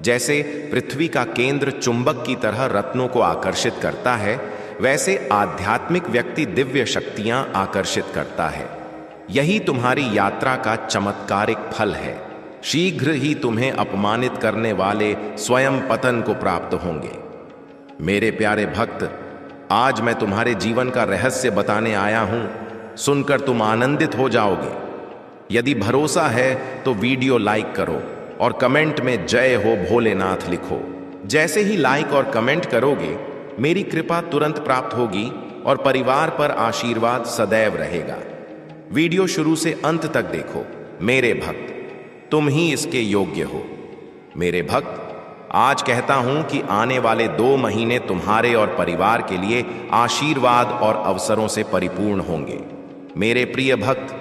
जैसे पृथ्वी का केंद्र चुंबक की तरह रत्नों को आकर्षित करता है, वैसे आध्यात्मिक व्यक्ति दिव्य शक्तियां आकर्षित करता है। यही तुम्हारी यात्रा का चमत्कारिक फल है। शीघ्र ही तुम्हें अपमानित करने वाले स्वयं पतन को प्राप्त होंगे। मेरे प्यारे भक्त, आज मैं तुम्हारे जीवन का रहस्य बताने आया हूं। सुनकर तुम आनंदित हो जाओगे। यदि भरोसा है तो वीडियो लाइक करो और कमेंट में जय हो भोलेनाथ लिखो। जैसे ही लाइक और कमेंट करोगे, मेरी कृपा तुरंत प्राप्त होगी और परिवार पर आशीर्वाद सदैव रहेगा। वीडियो शुरू से अंत तक देखो। मेरे भक्त, तुम ही इसके योग्य हो। मेरे भक्त, आज कहता हूं कि आने वाले 2 महीने तुम्हारे और परिवार के लिए आशीर्वाद और अवसरों से परिपूर्ण होंगे। मेरे प्रिय भक्त,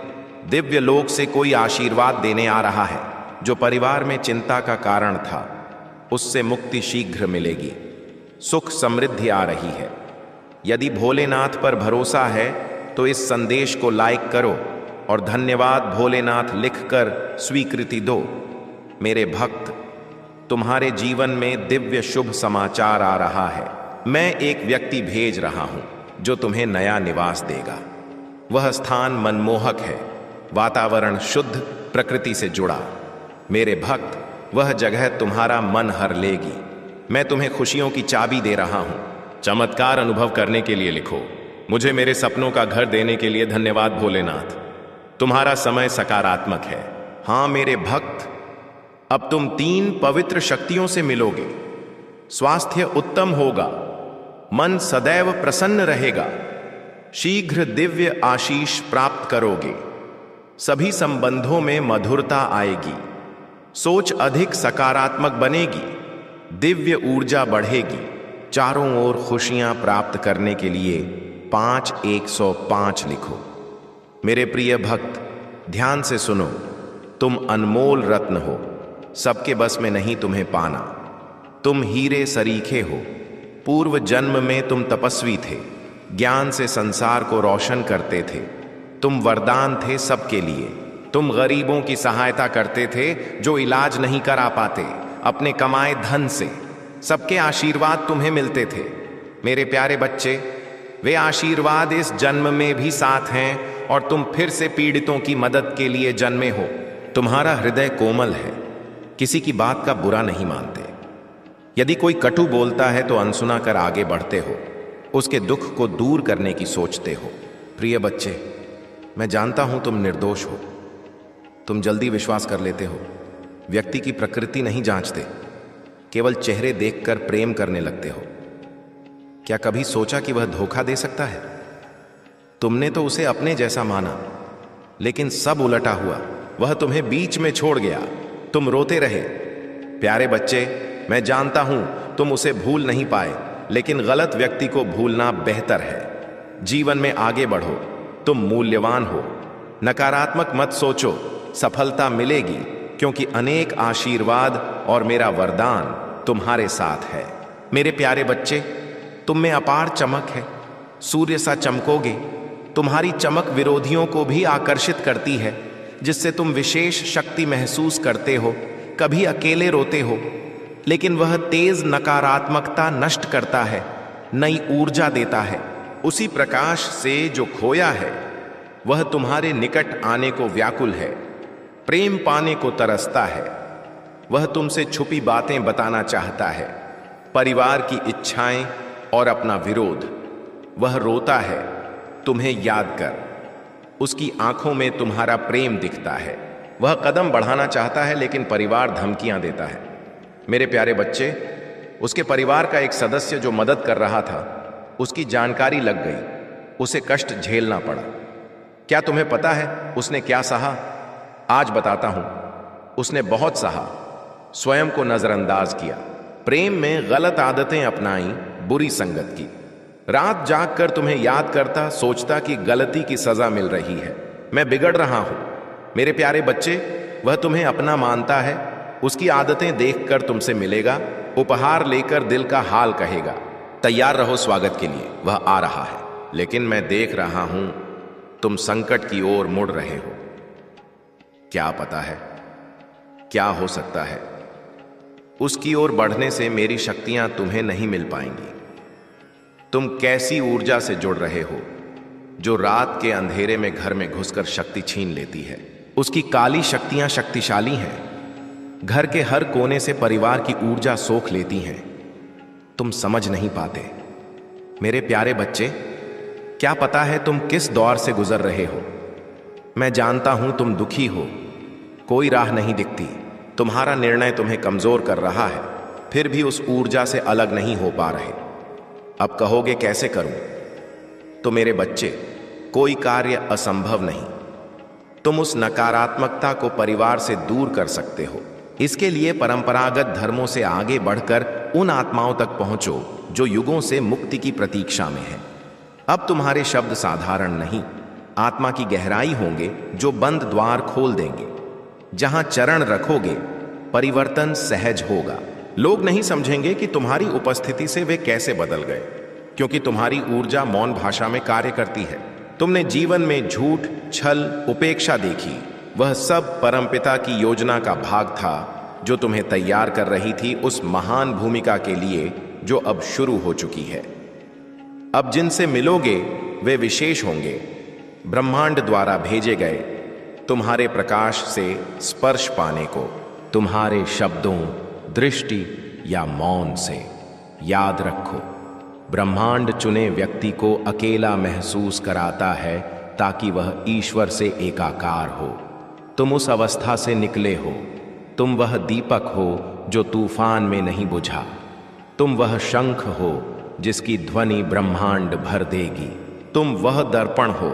दिव्य लोक से कोई आशीर्वाद देने आ रहा है। जो परिवार में चिंता का कारण था, उससे मुक्ति शीघ्र मिलेगी। सुख समृद्धि आ रही है। यदि भोलेनाथ पर भरोसा है तो इस संदेश को लाइक करो और धन्यवाद भोलेनाथ लिखकर स्वीकृति दो। मेरे भक्त, तुम्हारे जीवन में दिव्य शुभ समाचार आ रहा है। मैं एक व्यक्ति भेज रहा हूं जो तुम्हें नया निवास देगा। वह स्थान मनमोहक है, वातावरण शुद्ध, प्रकृति से जुड़ा। मेरे भक्त, वह जगह तुम्हारा मन हर लेगी। मैं तुम्हें खुशियों की चाबी दे रहा हूं। चमत्कार अनुभव करने के लिए लिखो। मुझे मेरे सपनों का घर देने के लिए धन्यवाद भोलेनाथ। तुम्हारा समय सकारात्मक है। हां मेरे भक्त, अब तुम 3 पवित्र शक्तियों से मिलोगे। स्वास्थ्य उत्तम होगा, मन सदैव प्रसन्न रहेगा, शीघ्र दिव्य आशीष प्राप्त करोगे। सभी संबंधों में मधुरता आएगी, सोच अधिक सकारात्मक बनेगी, दिव्य ऊर्जा बढ़ेगी। चारों ओर खुशियां प्राप्त करने के लिए 5105 लिखो। मेरे प्रिय भक्त, ध्यान से सुनो। तुम अनमोल रत्न हो, सबके बस में नहीं तुम्हें पाना। तुम हीरे सरीखे हो। पूर्व जन्म में तुम तपस्वी थे, ज्ञान से संसार को रोशन करते थे। तुम वरदान थे सबके लिए। तुम गरीबों की सहायता करते थे जो इलाज नहीं करा पाते। अपने कमाए धन से सबके आशीर्वाद तुम्हें मिलते थे। मेरे प्यारे बच्चे, वे आशीर्वाद इस जन्म में भी साथ हैं और तुम फिर से पीड़ितों की मदद के लिए जन्मे हो। तुम्हारा हृदय कोमल है, किसी की बात का बुरा नहीं मानते। यदि कोई कटु बोलता है तो अनसुना कर आगे बढ़ते हो, उसके दुख को दूर करने की सोचते हो। प्रिय बच्चे, मैं जानता हूं तुम निर्दोष हो। तुम जल्दी विश्वास कर लेते हो, व्यक्ति की प्रकृति नहीं जांचते, केवल चेहरे देखकर प्रेम करने लगते हो। क्या कभी सोचा कि वह धोखा दे सकता है? तुमने तो उसे अपने जैसा माना, लेकिन सब उलटा हुआ। वह तुम्हें बीच में छोड़ गया, तुम रोते रहे। प्यारे बच्चे, मैं जानता हूं तुम उसे भूल नहीं पाए, लेकिन गलत व्यक्ति को भूलना बेहतर है। जीवन में आगे बढ़ो, तुम मूल्यवान हो। नकारात्मक मत सोचो, सफलता मिलेगी, क्योंकि अनेक आशीर्वाद और मेरा वरदान तुम्हारे साथ है। मेरे प्यारे बच्चे, तुम में अपार चमक है, सूर्य सा चमकोगे। तुम्हारी चमक विरोधियों को भी आकर्षित करती है, जिससे तुम विशेष शक्ति महसूस करते हो। कभी अकेले रोते हो, लेकिन वह तेज नकारात्मकता नष्ट करता है, नई ऊर्जा देता है। उसी प्रकाश से जो खोया है, वह तुम्हारे निकट आने को व्याकुल है, प्रेम पाने को तरसता है। वह तुमसे छुपी बातें बताना चाहता है, परिवार की इच्छाएं और अपना विरोध। वह रोता है तुम्हें याद कर, उसकी आंखों में तुम्हारा प्रेम दिखता है। वह कदम बढ़ाना चाहता है, लेकिन परिवार धमकियां देता है। मेरे प्यारे बच्चे, उसके परिवार का एक सदस्य जो मदद कर रहा था, उसकी जानकारी लग गई, उसे कष्ट झेलना पड़ा। क्या तुम्हें पता है उसने क्या सहा? आज बताता हूं। उसने बहुत सहा, स्वयं को नजरअंदाज किया, प्रेम में गलत आदतें अपनाई, बुरी संगत की। रात जागकर तुम्हें याद करता, सोचता कि गलती की सजा मिल रही है, मैं बिगड़ रहा हूं। मेरे प्यारे बच्चे, वह तुम्हें अपना मानता है, उसकी आदतें देखकर तुमसे मिलेगा, उपहार लेकर दिल का हाल कहेगा। तैयार रहो स्वागत के लिए, वह आ रहा है। लेकिन मैं देख रहा हूं तुम संकट की ओर मुड़ रहे हो। क्या पता है क्या हो सकता है? उसकी ओर बढ़ने से मेरी शक्तियां तुम्हें नहीं मिल पाएंगी। तुम कैसी ऊर्जा से जुड़ रहे हो जो रात के अंधेरे में घर में घुसकर शक्ति छीन लेती है। उसकी काली शक्तियां शक्तिशाली हैं, घर के हर कोने से परिवार की ऊर्जा सोख लेती हैं। तुम समझ नहीं पाते। मेरे प्यारे बच्चे, क्या पता है तुम किस दौर से गुजर रहे हो। मैं जानता हूं तुम दुखी हो, कोई राह नहीं दिखती, तुम्हारा निर्णय तुम्हें कमजोर कर रहा है, फिर भी उस ऊर्जा से अलग नहीं हो पा रहे। अब कहोगे कैसे करूं? तो मेरे बच्चे, कोई कार्य असंभव नहीं। तुम उस नकारात्मकता को परिवार से दूर कर सकते हो। इसके लिए परंपरागत धर्मों से आगे बढ़कर उन आत्माओं तक पहुंचो जो युगों से मुक्ति की प्रतीक्षा में है। अब तुम्हारे शब्द साधारण नहीं, आत्मा की गहराई होंगे जो बंद द्वार खोल देंगे। जहां चरण रखोगे परिवर्तन सहज होगा। लोग नहीं समझेंगे कि तुम्हारी उपस्थिति से वे कैसे बदल गए, क्योंकि तुम्हारी ऊर्जा मौन भाषा में कार्य करती है। तुमने जीवन में झूठ, छल, उपेक्षा देखी, वह सब परमपिता की योजना का भाग था जो तुम्हें तैयार कर रही थी उस महान भूमिका के लिए जो अब शुरू हो चुकी है। अब जिनसे मिलोगे वे विशेष होंगे, ब्रह्मांड द्वारा भेजे गए तुम्हारे प्रकाश से स्पर्श पाने को, तुम्हारे शब्दों, दृष्टि या मौन से। याद रखो, ब्रह्मांड चुने व्यक्ति को अकेला महसूस कराता है ताकि वह ईश्वर से एकाकार हो। तुम उस अवस्था से निकले हो। तुम वह दीपक हो जो तूफान में नहीं बुझा। तुम वह शंख हो जिसकी ध्वनि ब्रह्मांड भर देगी। तुम वह दर्पण हो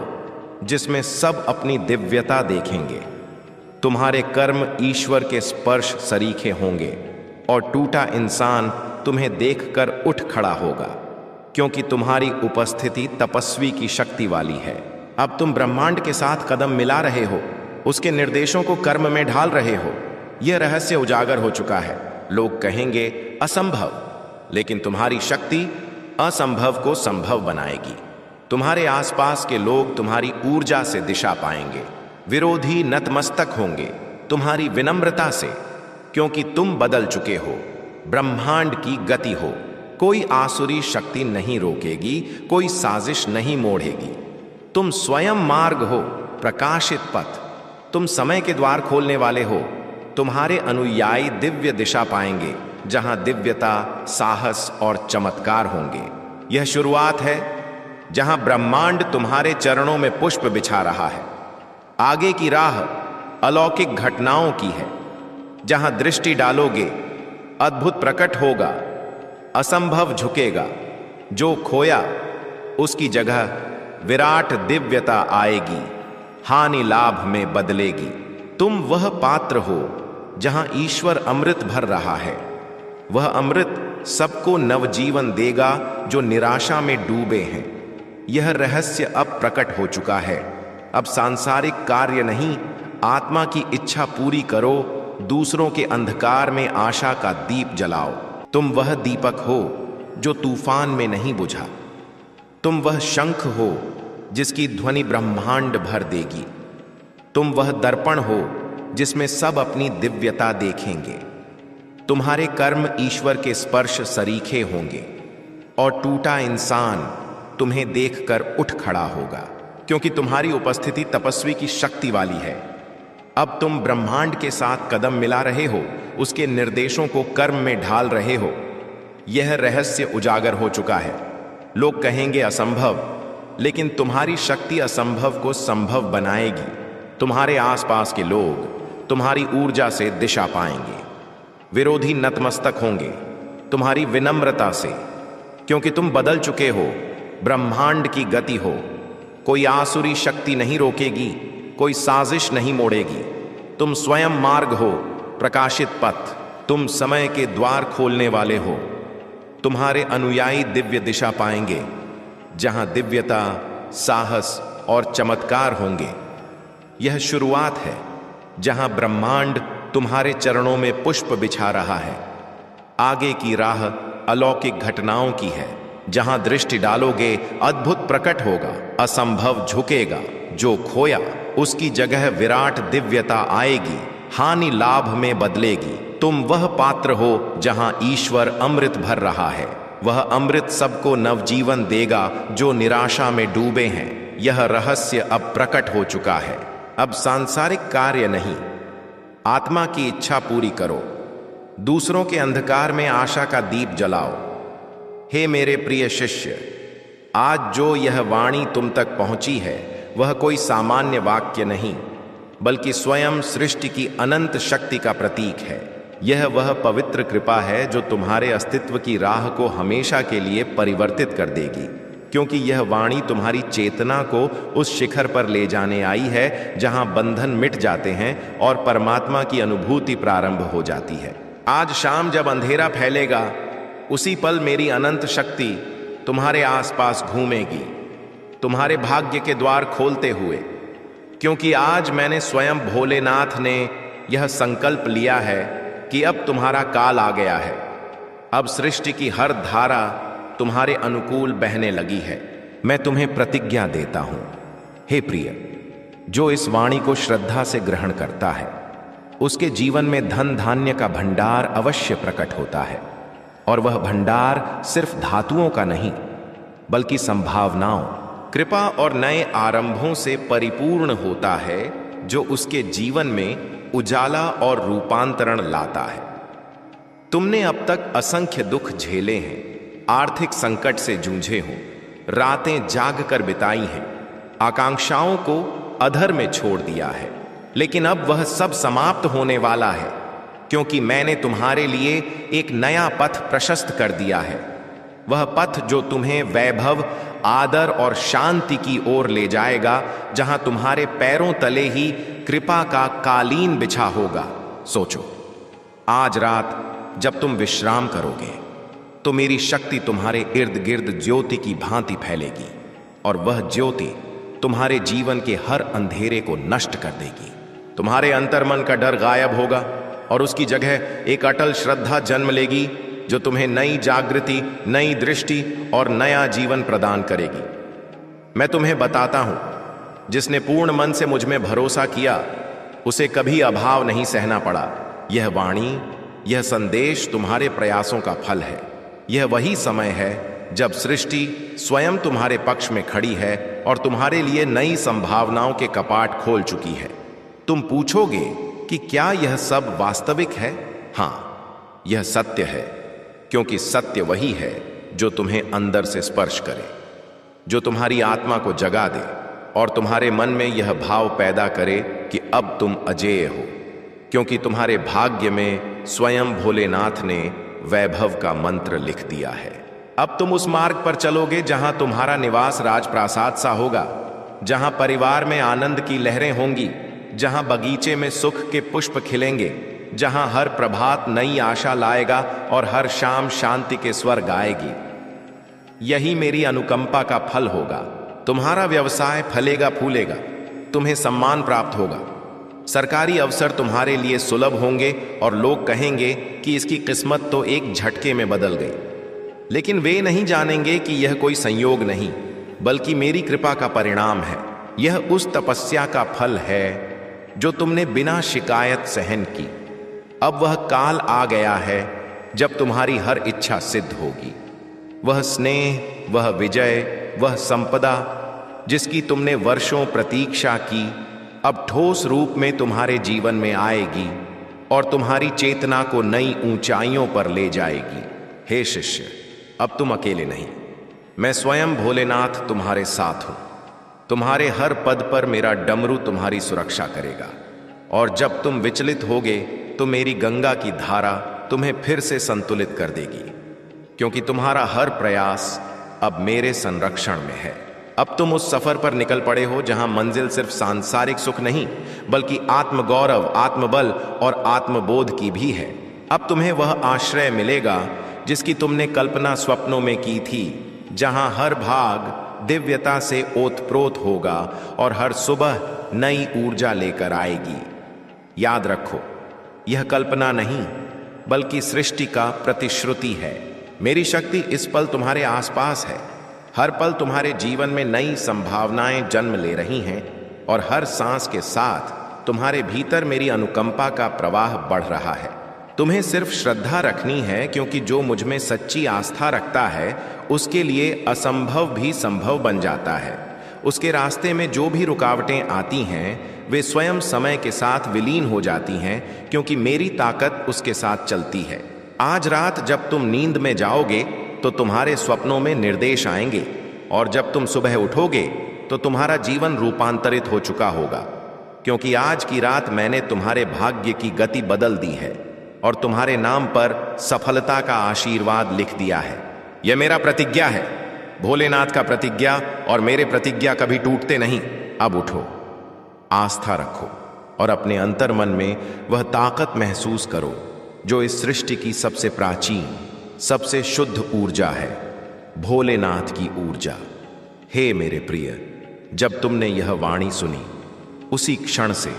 जिसमें सब अपनी दिव्यता देखेंगे। तुम्हारे कर्म ईश्वर के स्पर्श सरीखे होंगे और टूटा इंसान तुम्हें देखकर उठ खड़ा होगा, क्योंकि तुम्हारी उपस्थिति तपस्वी की शक्ति वाली है। अब तुम ब्रह्मांड के साथ कदम मिला रहे हो, उसके निर्देशों को कर्म में ढाल रहे हो। यह रहस्य उजागर हो चुका है। लोग कहेंगे असंभव, लेकिन तुम्हारी शक्ति असंभव को संभव बनाएगी। तुम्हारे आसपास के लोग तुम्हारी ऊर्जा से दिशा पाएंगे। विरोधी नतमस्तक होंगे तुम्हारी विनम्रता से, क्योंकि तुम बदल चुके हो, ब्रह्मांड की गति हो। कोई आसुरी शक्ति नहीं रोकेगी, कोई साजिश नहीं मोड़ेगी। तुम स्वयं मार्ग हो, प्रकाशित पथ। तुम समय के द्वार खोलने वाले हो। तुम्हारे अनुयायी दिव्य दिशा पाएंगे, जहां दिव्यता, साहस और चमत्कार होंगे। यह शुरुआत है जहां ब्रह्मांड तुम्हारे चरणों में पुष्प बिछा रहा है। आगे की राह अलौकिक घटनाओं की है। जहां दृष्टि डालोगे अद्भुत प्रकट होगा, असंभव झुकेगा। जो खोया उसकी जगह विराट दिव्यता आएगी, हानि लाभ में बदलेगी। तुम वह पात्र हो जहां ईश्वर अमृत भर रहा है। वह अमृत सबको नवजीवन देगा जो निराशा में डूबे हैं। यह रहस्य अब प्रकट हो चुका है। अब सांसारिक कार्य नहीं, आत्मा की इच्छा पूरी करो। दूसरों के अंधकार में आशा का दीप जलाओ। तुम वह दीपक हो जो तूफान में नहीं बुझा। तुम वह शंख हो जिसकी ध्वनि ब्रह्मांड भर देगी। तुम वह दर्पण हो जिसमें सब अपनी दिव्यता देखेंगे। तुम्हारे कर्म ईश्वर के स्पर्श सरीखे होंगे और टूटा इंसान तुम्हें देखकर उठ खड़ा होगा, क्योंकि तुम्हारी उपस्थिति तपस्वी की शक्ति वाली है। अब तुम ब्रह्मांड के साथ कदम मिला रहे हो, उसके निर्देशों को कर्म में ढाल रहे हो। यह रहस्य उजागर हो चुका है। लोग कहेंगे असंभव, लेकिन तुम्हारी शक्ति असंभव को संभव बनाएगी। तुम्हारे आसपास के लोग तुम्हारी ऊर्जा से दिशा पाएंगे। विरोधी नतमस्तक होंगे तुम्हारी विनम्रता से, क्योंकि तुम बदल चुके हो, ब्रह्मांड की गति हो। कोई आसुरी शक्ति नहीं रोकेगी, कोई साजिश नहीं मोड़ेगी। तुम स्वयं मार्ग हो, प्रकाशित पथ। तुम समय के द्वार खोलने वाले हो। तुम्हारे अनुयायी दिव्य दिशा पाएंगे, जहां दिव्यता, साहस और चमत्कार होंगे। यह शुरुआत है जहां ब्रह्मांड तुम्हारे चरणों में पुष्प बिछा रहा है। आगे की राह अलौकिक घटनाओं की है। जहां दृष्टि डालोगे अद्भुत प्रकट होगा, असंभव झुकेगा। जो खोया उसकी जगह विराट दिव्यता आएगी, हानि लाभ में बदलेगी। तुम वह पात्र हो जहां ईश्वर अमृत भर रहा है। वह अमृत सबको नवजीवन देगा जो निराशा में डूबे हैं। यह रहस्य अब प्रकट हो चुका है। अब सांसारिक कार्य नहीं, आत्मा की इच्छा पूरी करो। दूसरों के अंधकार में आशा का दीप जलाओ। हे मेरे प्रिय शिष्य, आज जो यह वाणी तुम तक पहुंची है वह कोई सामान्य वाक्य नहीं, बल्कि स्वयं सृष्टि की अनंत शक्ति का प्रतीक है। यह वह पवित्र कृपा है जो तुम्हारे अस्तित्व की राह को हमेशा के लिए परिवर्तित कर देगी, क्योंकि यह वाणी तुम्हारी चेतना को उस शिखर पर ले जाने आई है जहां बंधन मिट जाते हैं और परमात्मा की अनुभूति प्रारंभ हो जाती है। आज शाम जब अंधेरा फैलेगा, उसी पल मेरी अनंत शक्ति तुम्हारे आसपास घूमेगी, तुम्हारे भाग्य के द्वार खोलते हुए, क्योंकि आज मैंने स्वयं भोलेनाथ ने यह संकल्प लिया है कि अब तुम्हारा काल आ गया है। अब सृष्टि की हर धारा तुम्हारे अनुकूल बहने लगी है। मैं तुम्हें प्रतिज्ञा देता हूं, हे प्रिय, जो इस वाणी को श्रद्धा से ग्रहण करता है उसके जीवन में धन धान्य का भंडार अवश्य प्रकट होता है। और वह भंडार सिर्फ धातुओं का नहीं, बल्कि संभावनाओं, कृपा और नए आरंभों से परिपूर्ण होता है, जो उसके जीवन में उजाला और रूपांतरण लाता है। तुमने अब तक असंख्य दुख झेले हैं, आर्थिक संकट से जूझे हो, रातें जाग कर बिताई हैं, आकांक्षाओं को अधर में छोड़ दिया है, लेकिन अब वह सब समाप्त होने वाला है, क्योंकि मैंने तुम्हारे लिए एक नया पथ प्रशस्त कर दिया है। वह पथ जो तुम्हें वैभव, आदर और शांति की ओर ले जाएगा, जहां तुम्हारे पैरों तले ही कृपा का कालीन बिछा होगा। सोचो, आज रात जब तुम विश्राम करोगे तो मेरी शक्ति तुम्हारे इर्द गिर्द ज्योति की भांति फैलेगी, और वह ज्योति तुम्हारे जीवन के हर अंधेरे को नष्ट कर देगी। तुम्हारे अंतर्मन का डर गायब होगा और उसकी जगह एक अटल श्रद्धा जन्म लेगी, जो तुम्हें नई जागृति, नई दृष्टि और नया जीवन प्रदान करेगी। मैं तुम्हें बताता हूं, जिसने पूर्ण मन से मुझ में भरोसा किया उसे कभी अभाव नहीं सहना पड़ा। यह वाणी, यह संदेश तुम्हारे प्रयासों का फल है। यह वही समय है जब सृष्टि स्वयं तुम्हारे पक्ष में खड़ी है और तुम्हारे लिए नई संभावनाओं के कपाट खोल चुकी है। तुम पूछोगे कि क्या यह सब वास्तविक है? हाँ, यह सत्य है, क्योंकि सत्य वही है जो तुम्हें अंदर से स्पर्श करे, जो तुम्हारी आत्मा को जगा दे और तुम्हारे मन में यह भाव पैदा करे कि अब तुम अजेय हो, क्योंकि तुम्हारे भाग्य में स्वयं भोलेनाथ ने वैभव का मंत्र लिख दिया है। अब तुम उस मार्ग पर चलोगे जहां तुम्हारा निवास राजप्रासाद सा होगा, जहां परिवार में आनंद की लहरें होंगी, जहां बगीचे में सुख के पुष्प खिलेंगे, जहां हर प्रभात नई आशा लाएगा और हर शाम शांति के स्वर गाएगी। यही मेरी अनुकंपा का फल होगा। तुम्हारा व्यवसाय फलेगा फूलेगा, तुम्हें सम्मान प्राप्त होगा, सरकारी अवसर तुम्हारे लिए सुलभ होंगे और लोग कहेंगे कि इसकी किस्मत तो एक झटके में बदल गई। लेकिन वे नहीं जानेंगे कि यह कोई संयोग नहीं, बल्कि मेरी कृपा का परिणाम है। यह उस तपस्या का फल है जो तुमने बिना शिकायत सहन की। अब वह काल आ गया है जब तुम्हारी हर इच्छा सिद्ध होगी। वह स्नेह, वह विजय, वह संपदा जिसकी तुमने वर्षों प्रतीक्षा की, अब ठोस रूप में तुम्हारे जीवन में आएगी और तुम्हारी चेतना को नई ऊंचाइयों पर ले जाएगी। हे शिष्य, अब तुम अकेले नहीं, मैं स्वयं भोलेनाथ तुम्हारे साथ हूं। तुम्हारे हर पद पर मेरा डमरू तुम्हारी सुरक्षा करेगा, और जब तुम विचलित होगे तो मेरी गंगा की धारा तुम्हें फिर से संतुलित कर देगी, क्योंकि तुम्हारा हर प्रयास अब मेरे संरक्षण में है। अब तुम उस सफर पर निकल पड़े हो जहां मंजिल सिर्फ सांसारिक सुख नहीं, बल्कि आत्मगौरव, आत्मबल और आत्मबोध की भी है। अब तुम्हें वह आश्रय मिलेगा जिसकी तुमने कल्पना स्वप्नों में की थी, जहां हर भाग दिव्यता से ओतप्रोत होगा और हर सुबह नई ऊर्जा लेकर आएगी। याद रखो, यह कल्पना नहीं बल्कि सृष्टि का प्रतिश्रुति है। मेरी शक्ति इस पल तुम्हारे आसपास है। हर पल तुम्हारे जीवन में नई संभावनाएं जन्म ले रही हैं, और हर सांस के साथ तुम्हारे भीतर मेरी अनुकंपा का प्रवाह बढ़ रहा है। तुम्हें सिर्फ श्रद्धा रखनी है, क्योंकि जो मुझ में सच्ची आस्था रखता है उसके लिए असंभव भी संभव बन जाता है। उसके रास्ते में जो भी रुकावटें आती हैं वे स्वयं समय के साथ विलीन हो जाती हैं, क्योंकि मेरी ताकत उसके साथ चलती है। आज रात जब तुम नींद में जाओगे तो तुम्हारे स्वप्नों में निर्देश आएंगे, और जब तुम सुबह उठोगे तो तुम्हारा जीवन रूपांतरित हो चुका होगा, क्योंकि आज की रात मैंने तुम्हारे भाग्य की गति बदल दी है और तुम्हारे नाम पर सफलता का आशीर्वाद लिख दिया है। यह मेरा प्रतिज्ञा है, भोलेनाथ का प्रतिज्ञा, और मेरे प्रतिज्ञा कभी टूटते नहीं। अब उठो, आस्था रखो और अपने अंतर मन में वह ताकत महसूस करो जो इस सृष्टि की सबसे प्राचीन, सबसे शुद्ध ऊर्जा है, भोलेनाथ की ऊर्जा। हे मेरे प्रिय, जब तुमने यह वाणी सुनी उसी क्षण से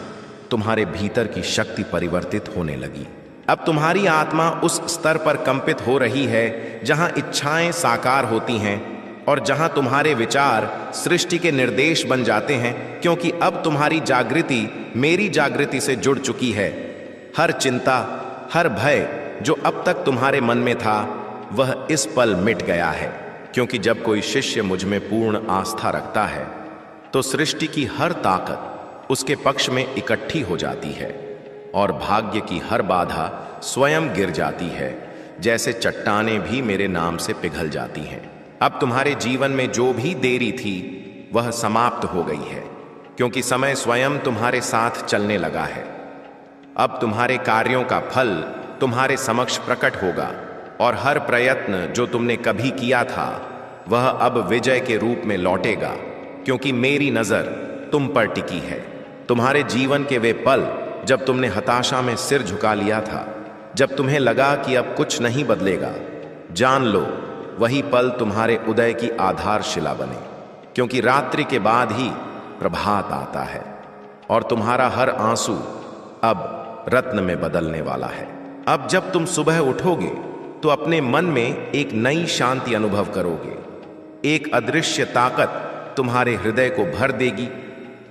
तुम्हारे भीतर की शक्ति परिवर्तित होने लगी। अब तुम्हारी आत्मा उस स्तर पर कंपित हो रही है जहां इच्छाएं साकार होती हैं और जहां तुम्हारे विचार सृष्टि के निर्देश बन जाते हैं, क्योंकि अब तुम्हारी जागृति मेरी जागृति से जुड़ चुकी है। हर चिंता, हर भय जो अब तक तुम्हारे मन में था वह इस पल मिट गया है, क्योंकि जब कोई शिष्य मुझ में पूर्ण आस्था रखता है तो सृष्टि की हर ताकत उसके पक्ष में इकट्ठी हो जाती है और भाग्य की हर बाधा स्वयं गिर जाती है, जैसे चट्टानें भी मेरे नाम से पिघल जाती हैं। अब तुम्हारे जीवन में जो भी देरी थी वह समाप्त हो गई है, क्योंकि समय स्वयं तुम्हारे साथ चलने लगा है। अब तुम्हारे कार्यों का फल तुम्हारे समक्ष प्रकट होगा और हर प्रयत्न जो तुमने कभी किया था वह अब विजय के रूप में लौटेगा, क्योंकि मेरी नजर तुम पर टिकी है। तुम्हारे जीवन के वे पल जब तुमने हताशा में सिर झुका लिया था, जब तुम्हें लगा कि अब कुछ नहीं बदलेगा, जान लो वही पल तुम्हारे उदय की आधारशिला बने, क्योंकि रात्रि के बाद ही प्रभात आता है और तुम्हारा हर आंसू अब रत्न में बदलने वाला है। अब जब तुम सुबह उठोगे तो अपने मन में एक नई शांति अनुभव करोगे। एक अदृश्य ताकत तुम्हारे हृदय को भर देगी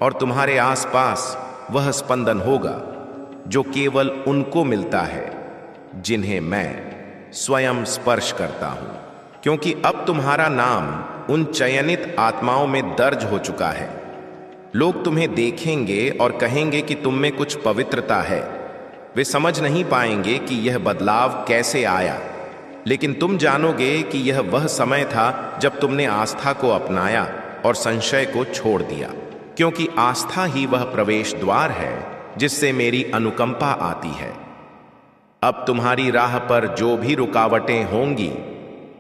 और तुम्हारे आसपास वह स्पंदन होगा जो केवल उनको मिलता है जिन्हें मैं स्वयं स्पर्श करता हूं, क्योंकि अब तुम्हारा नाम उन चयनित आत्माओं में दर्ज हो चुका है। लोग तुम्हें देखेंगे और कहेंगे कि तुम में कुछ पवित्रता है। वे समझ नहीं पाएंगे कि यह बदलाव कैसे आया, लेकिन तुम जानोगे कि यह वह समय था जब तुमने आस्था को अपनाया और संशय को छोड़ दिया, क्योंकि आस्था ही वह प्रवेश द्वार है जिससे मेरी अनुकंपा आती है। अब तुम्हारी राह पर जो भी रुकावटें होंगी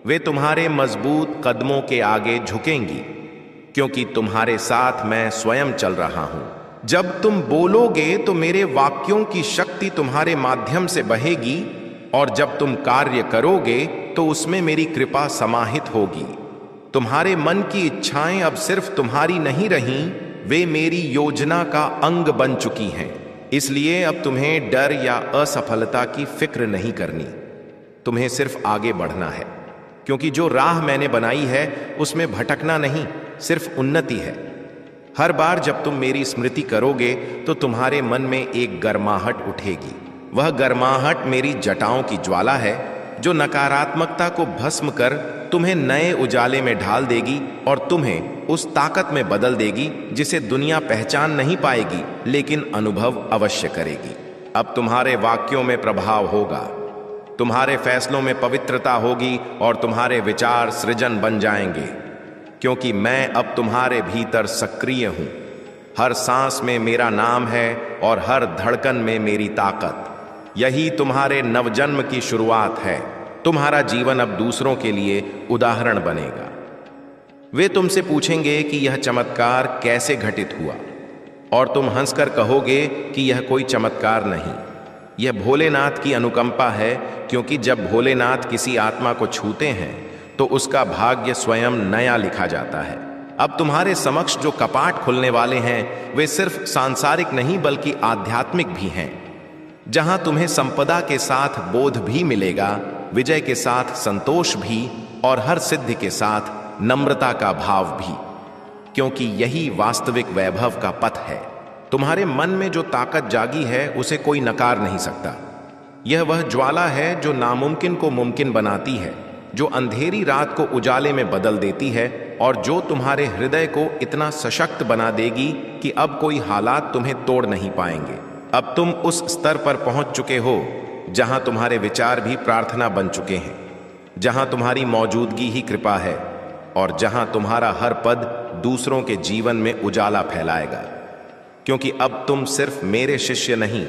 वे तुम्हारे मजबूत कदमों के आगे झुकेंगी, क्योंकि तुम्हारे साथ मैं स्वयं चल रहा हूं। जब तुम बोलोगे तो मेरे वाक्यों की शक्ति तुम्हारे माध्यम से बहेगी, और जब तुम कार्य करोगे तो उसमें मेरी कृपा समाहित होगी। तुम्हारे मन की इच्छाएं अब सिर्फ तुम्हारी नहीं रहीं, वे मेरी योजना का अंग बन चुकी हैं। इसलिए अब तुम्हें डर या असफलता की फिक्र नहीं करनी, तुम्हें सिर्फ आगे बढ़ना है, क्योंकि जो राह मैंने बनाई है उसमें भटकना नहीं, सिर्फ उन्नति है। हर बार जब तुम मेरी स्मृति करोगे तो तुम्हारे मन में एक गर्माहट उठेगी। वह गर्माहट मेरी जटाओं की ज्वाला है जो नकारात्मकता को भस्म कर तुम्हें नए उजाले में ढाल देगी और तुम्हें उस ताकत में बदल देगी जिसे दुनिया पहचान नहीं पाएगी, लेकिन अनुभव अवश्य करेगी। अब तुम्हारे वाक्यों में प्रभाव होगा, तुम्हारे फैसलों में पवित्रता होगी और तुम्हारे विचार सृजन बन जाएंगे, क्योंकि मैं अब तुम्हारे भीतर सक्रिय हूं। हर सांस में मेरा नाम है और हर धड़कन में मेरी ताकत। यही तुम्हारे नवजन्म की शुरुआत है। तुम्हारा जीवन अब दूसरों के लिए उदाहरण बनेगा। वे तुमसे पूछेंगे कि यह चमत्कार कैसे घटित हुआ, और तुम हंसकर कहोगे कि यह कोई चमत्कार नहीं, यह भोलेनाथ की अनुकंपा है, क्योंकि जब भोलेनाथ किसी आत्मा को छूते हैं तो उसका भाग्य स्वयं नया लिखा जाता है। अब तुम्हारे समक्ष जो कपाट खुलने वाले हैं वे सिर्फ सांसारिक नहीं बल्कि आध्यात्मिक भी हैं, जहां तुम्हें संपदा के साथ बोध भी मिलेगा, विजय के साथ संतोष भी और हर सिद्धि के साथ नम्रता का भाव भी, क्योंकि यही वास्तविक वैभव का पथ है। तुम्हारे मन में जो ताकत जागी है उसे कोई नकार नहीं सकता। यह वह ज्वाला है जो नामुमकिन को मुमकिन बनाती है, जो अंधेरी रात को उजाले में बदल देती है और जो तुम्हारे हृदय को इतना सशक्त बना देगी कि अब कोई हालात तुम्हें तोड़ नहीं पाएंगे। अब तुम उस स्तर पर पहुंच चुके हो जहां तुम्हारे विचार भी प्रार्थना बन चुके हैं, जहां तुम्हारी मौजूदगी ही कृपा है और जहां तुम्हारा हर पद दूसरों के जीवन में उजाला फैलाएगा। क्योंकि अब तुम सिर्फ मेरे शिष्य नहीं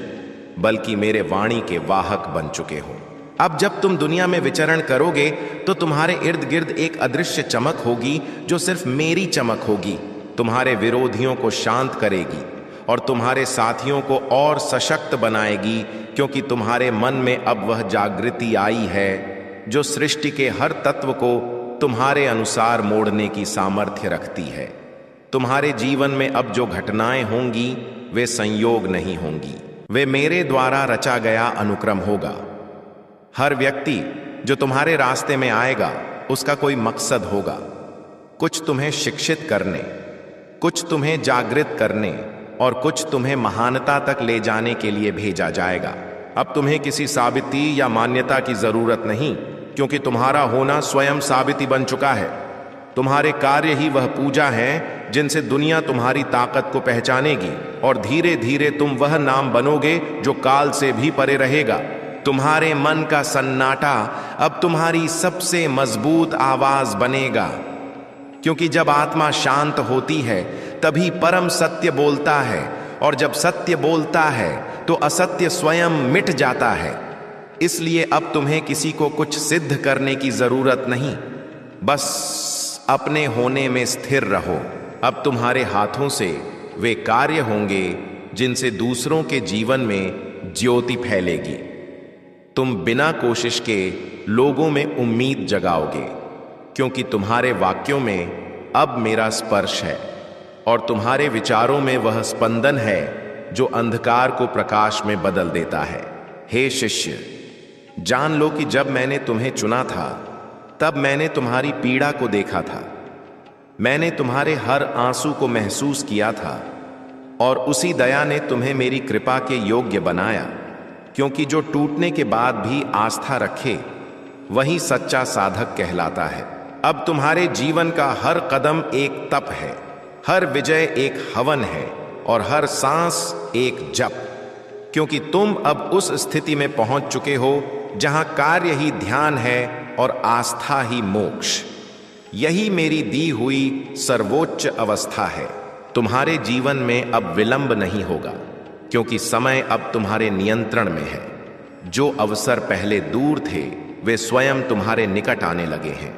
बल्कि मेरे वाणी के वाहक बन चुके हो। अब जब तुम दुनिया में विचरण करोगे तो तुम्हारे इर्द गिर्द एक अदृश्य चमक होगी जो सिर्फ मेरी चमक होगी, तुम्हारे विरोधियों को शांत करेगी और तुम्हारे साथियों को और सशक्त बनाएगी, क्योंकि तुम्हारे मन में अब वह जागृति आई है जो सृष्टि के हर तत्व को तुम्हारे अनुसार मोड़ने की सामर्थ्य रखती है। तुम्हारे जीवन में अब जो घटनाएं होंगी वे संयोग नहीं होंगी, वे मेरे द्वारा रचा गया अनुक्रम होगा। हर व्यक्ति जो तुम्हारे रास्ते में आएगा उसका कोई मकसद होगा, कुछ तुम्हें शिक्षित करने, कुछ तुम्हें जागृत करने और कुछ तुम्हें महानता तक ले जाने के लिए भेजा जाएगा। अब तुम्हें किसी साबिती या मान्यता की जरूरत नहीं, क्योंकि तुम्हारा होना स्वयं साबिती बन चुका है। तुम्हारे कार्य ही वह पूजा है जिनसे दुनिया तुम्हारी ताकत को पहचानेगी और धीरे धीरे तुम वह नाम बनोगे जो काल से भी परे रहेगा। तुम्हारे मन का सन्नाटा अब तुम्हारी सबसे मजबूत आवाज बनेगा, क्योंकि जब आत्मा शांत होती है तभी परम सत्य बोलता है, और जब सत्य बोलता है तो असत्य स्वयं मिट जाता है। इसलिए अब तुम्हें किसी को कुछ सिद्ध करने की जरूरत नहीं, बस अपने होने में स्थिर रहो। अब तुम्हारे हाथों से वे कार्य होंगे जिनसे दूसरों के जीवन में ज्योति फैलेगी। तुम बिना कोशिश के लोगों में उम्मीद जगाओगे, क्योंकि तुम्हारे वाक्यों में अब मेरा स्पर्श है और तुम्हारे विचारों में वह स्पंदन है जो अंधकार को प्रकाश में बदल देता है। हे शिष्य, जान लो कि जब मैंने तुम्हें चुना था तब मैंने तुम्हारी पीड़ा को देखा था, मैंने तुम्हारे हर आंसू को महसूस किया था और उसी दया ने तुम्हें मेरी कृपा के योग्य बनाया। क्योंकि जो टूटने के बाद भी आस्था रखे वही सच्चा साधक कहलाता है। अब तुम्हारे जीवन का हर कदम एक तप है, हर विजय एक हवन है और हर सांस एक जप, क्योंकि तुम अब उस स्थिति में पहुंच चुके हो जहां कार्य ही ध्यान है और आस्था ही मोक्ष। यही मेरी दी हुई सर्वोच्च अवस्था है। तुम्हारे जीवन में अब विलंब नहीं होगा, क्योंकि समय अब तुम्हारे नियंत्रण में है। जो अवसर पहले दूर थे वे स्वयं तुम्हारे निकट आने लगे हैं,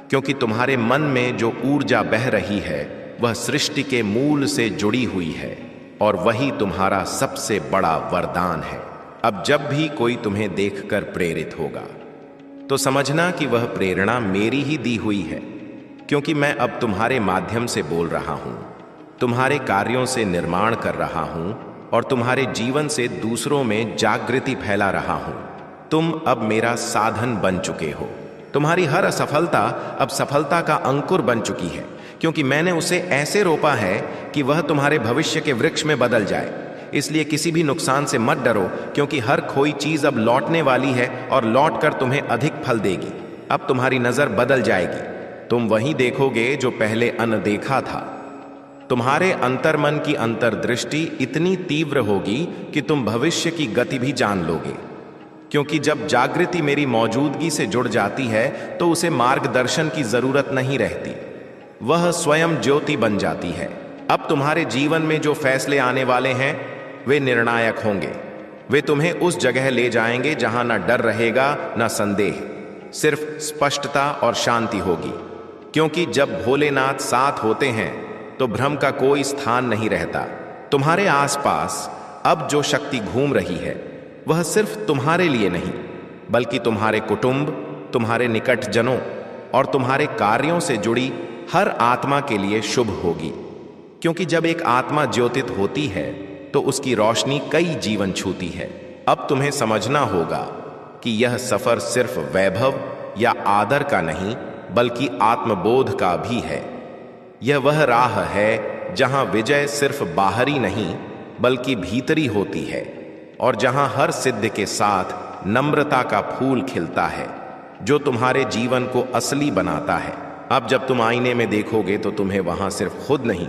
क्योंकि तुम्हारे मन में जो ऊर्जा बह रही है वह सृष्टि के मूल से जुड़ी हुई है और वही तुम्हारा सबसे बड़ा वरदान है। अब जब भी कोई तुम्हें देखकर प्रेरित होगा तो समझना कि वह प्रेरणा मेरी ही दी हुई है, क्योंकि मैं अब तुम्हारे माध्यम से बोल रहा हूं, तुम्हारे कार्यों से निर्माण कर रहा हूं और तुम्हारे जीवन से दूसरों में जागृति फैला रहा हूं। तुम अब मेरा साधन बन चुके हो। तुम्हारी हर असफलता अब सफलता का अंकुर बन चुकी है, क्योंकि मैंने उसे ऐसे रोपा है कि वह तुम्हारे भविष्य के वृक्ष में बदल जाए। इसलिए किसी भी नुकसान से मत डरो, क्योंकि हर खोई चीज अब लौटने वाली है और लौटकर तुम्हें अधिक फल देगी। अब तुम्हारी नजर बदल जाएगी, तुम वही देखोगे जो पहले अनदेखा था। तुम्हारे अंतर्मन की अंतर्दृष्टि इतनी तीव्र होगी कि तुम भविष्य की गति भी जान लोगे, क्योंकि जब जागृति मेरी मौजूदगी से जुड़ जाती है तो उसे मार्गदर्शन की जरूरत नहीं रहती, वह स्वयं ज्योति बन जाती है। अब तुम्हारे जीवन में जो फैसले आने वाले हैं वे निर्णायक होंगे। वे तुम्हें उस जगह ले जाएंगे जहां ना डर रहेगा ना संदेह, सिर्फ स्पष्टता और शांति होगी। क्योंकि जब भोलेनाथ साथ होते हैं तो भ्रम का कोई स्थान नहीं रहता। तुम्हारे आसपास अब जो शक्ति घूम रही है वह सिर्फ तुम्हारे लिए नहीं, बल्कि तुम्हारे कुटुंब, तुम्हारे निकट जनों और तुम्हारे कार्यों से जुड़ी हर आत्मा के लिए शुभ होगी। क्योंकि जब एक आत्मा ज्योतित होती है तो उसकी रोशनी कई जीवन छूती है। अब तुम्हें समझना होगा कि यह सफर सिर्फ वैभव या आदर का नहीं बल्कि आत्मबोध का भी है। यह वह राह है जहां विजय सिर्फ बाहरी नहीं बल्कि भीतरी होती है, और जहां हर सिद्ध के साथ नम्रता का फूल खिलता है जो तुम्हारे जीवन को असली बनाता है। अब जब तुम आईने में देखोगे तो तुम्हें वहां सिर्फ खुद नहीं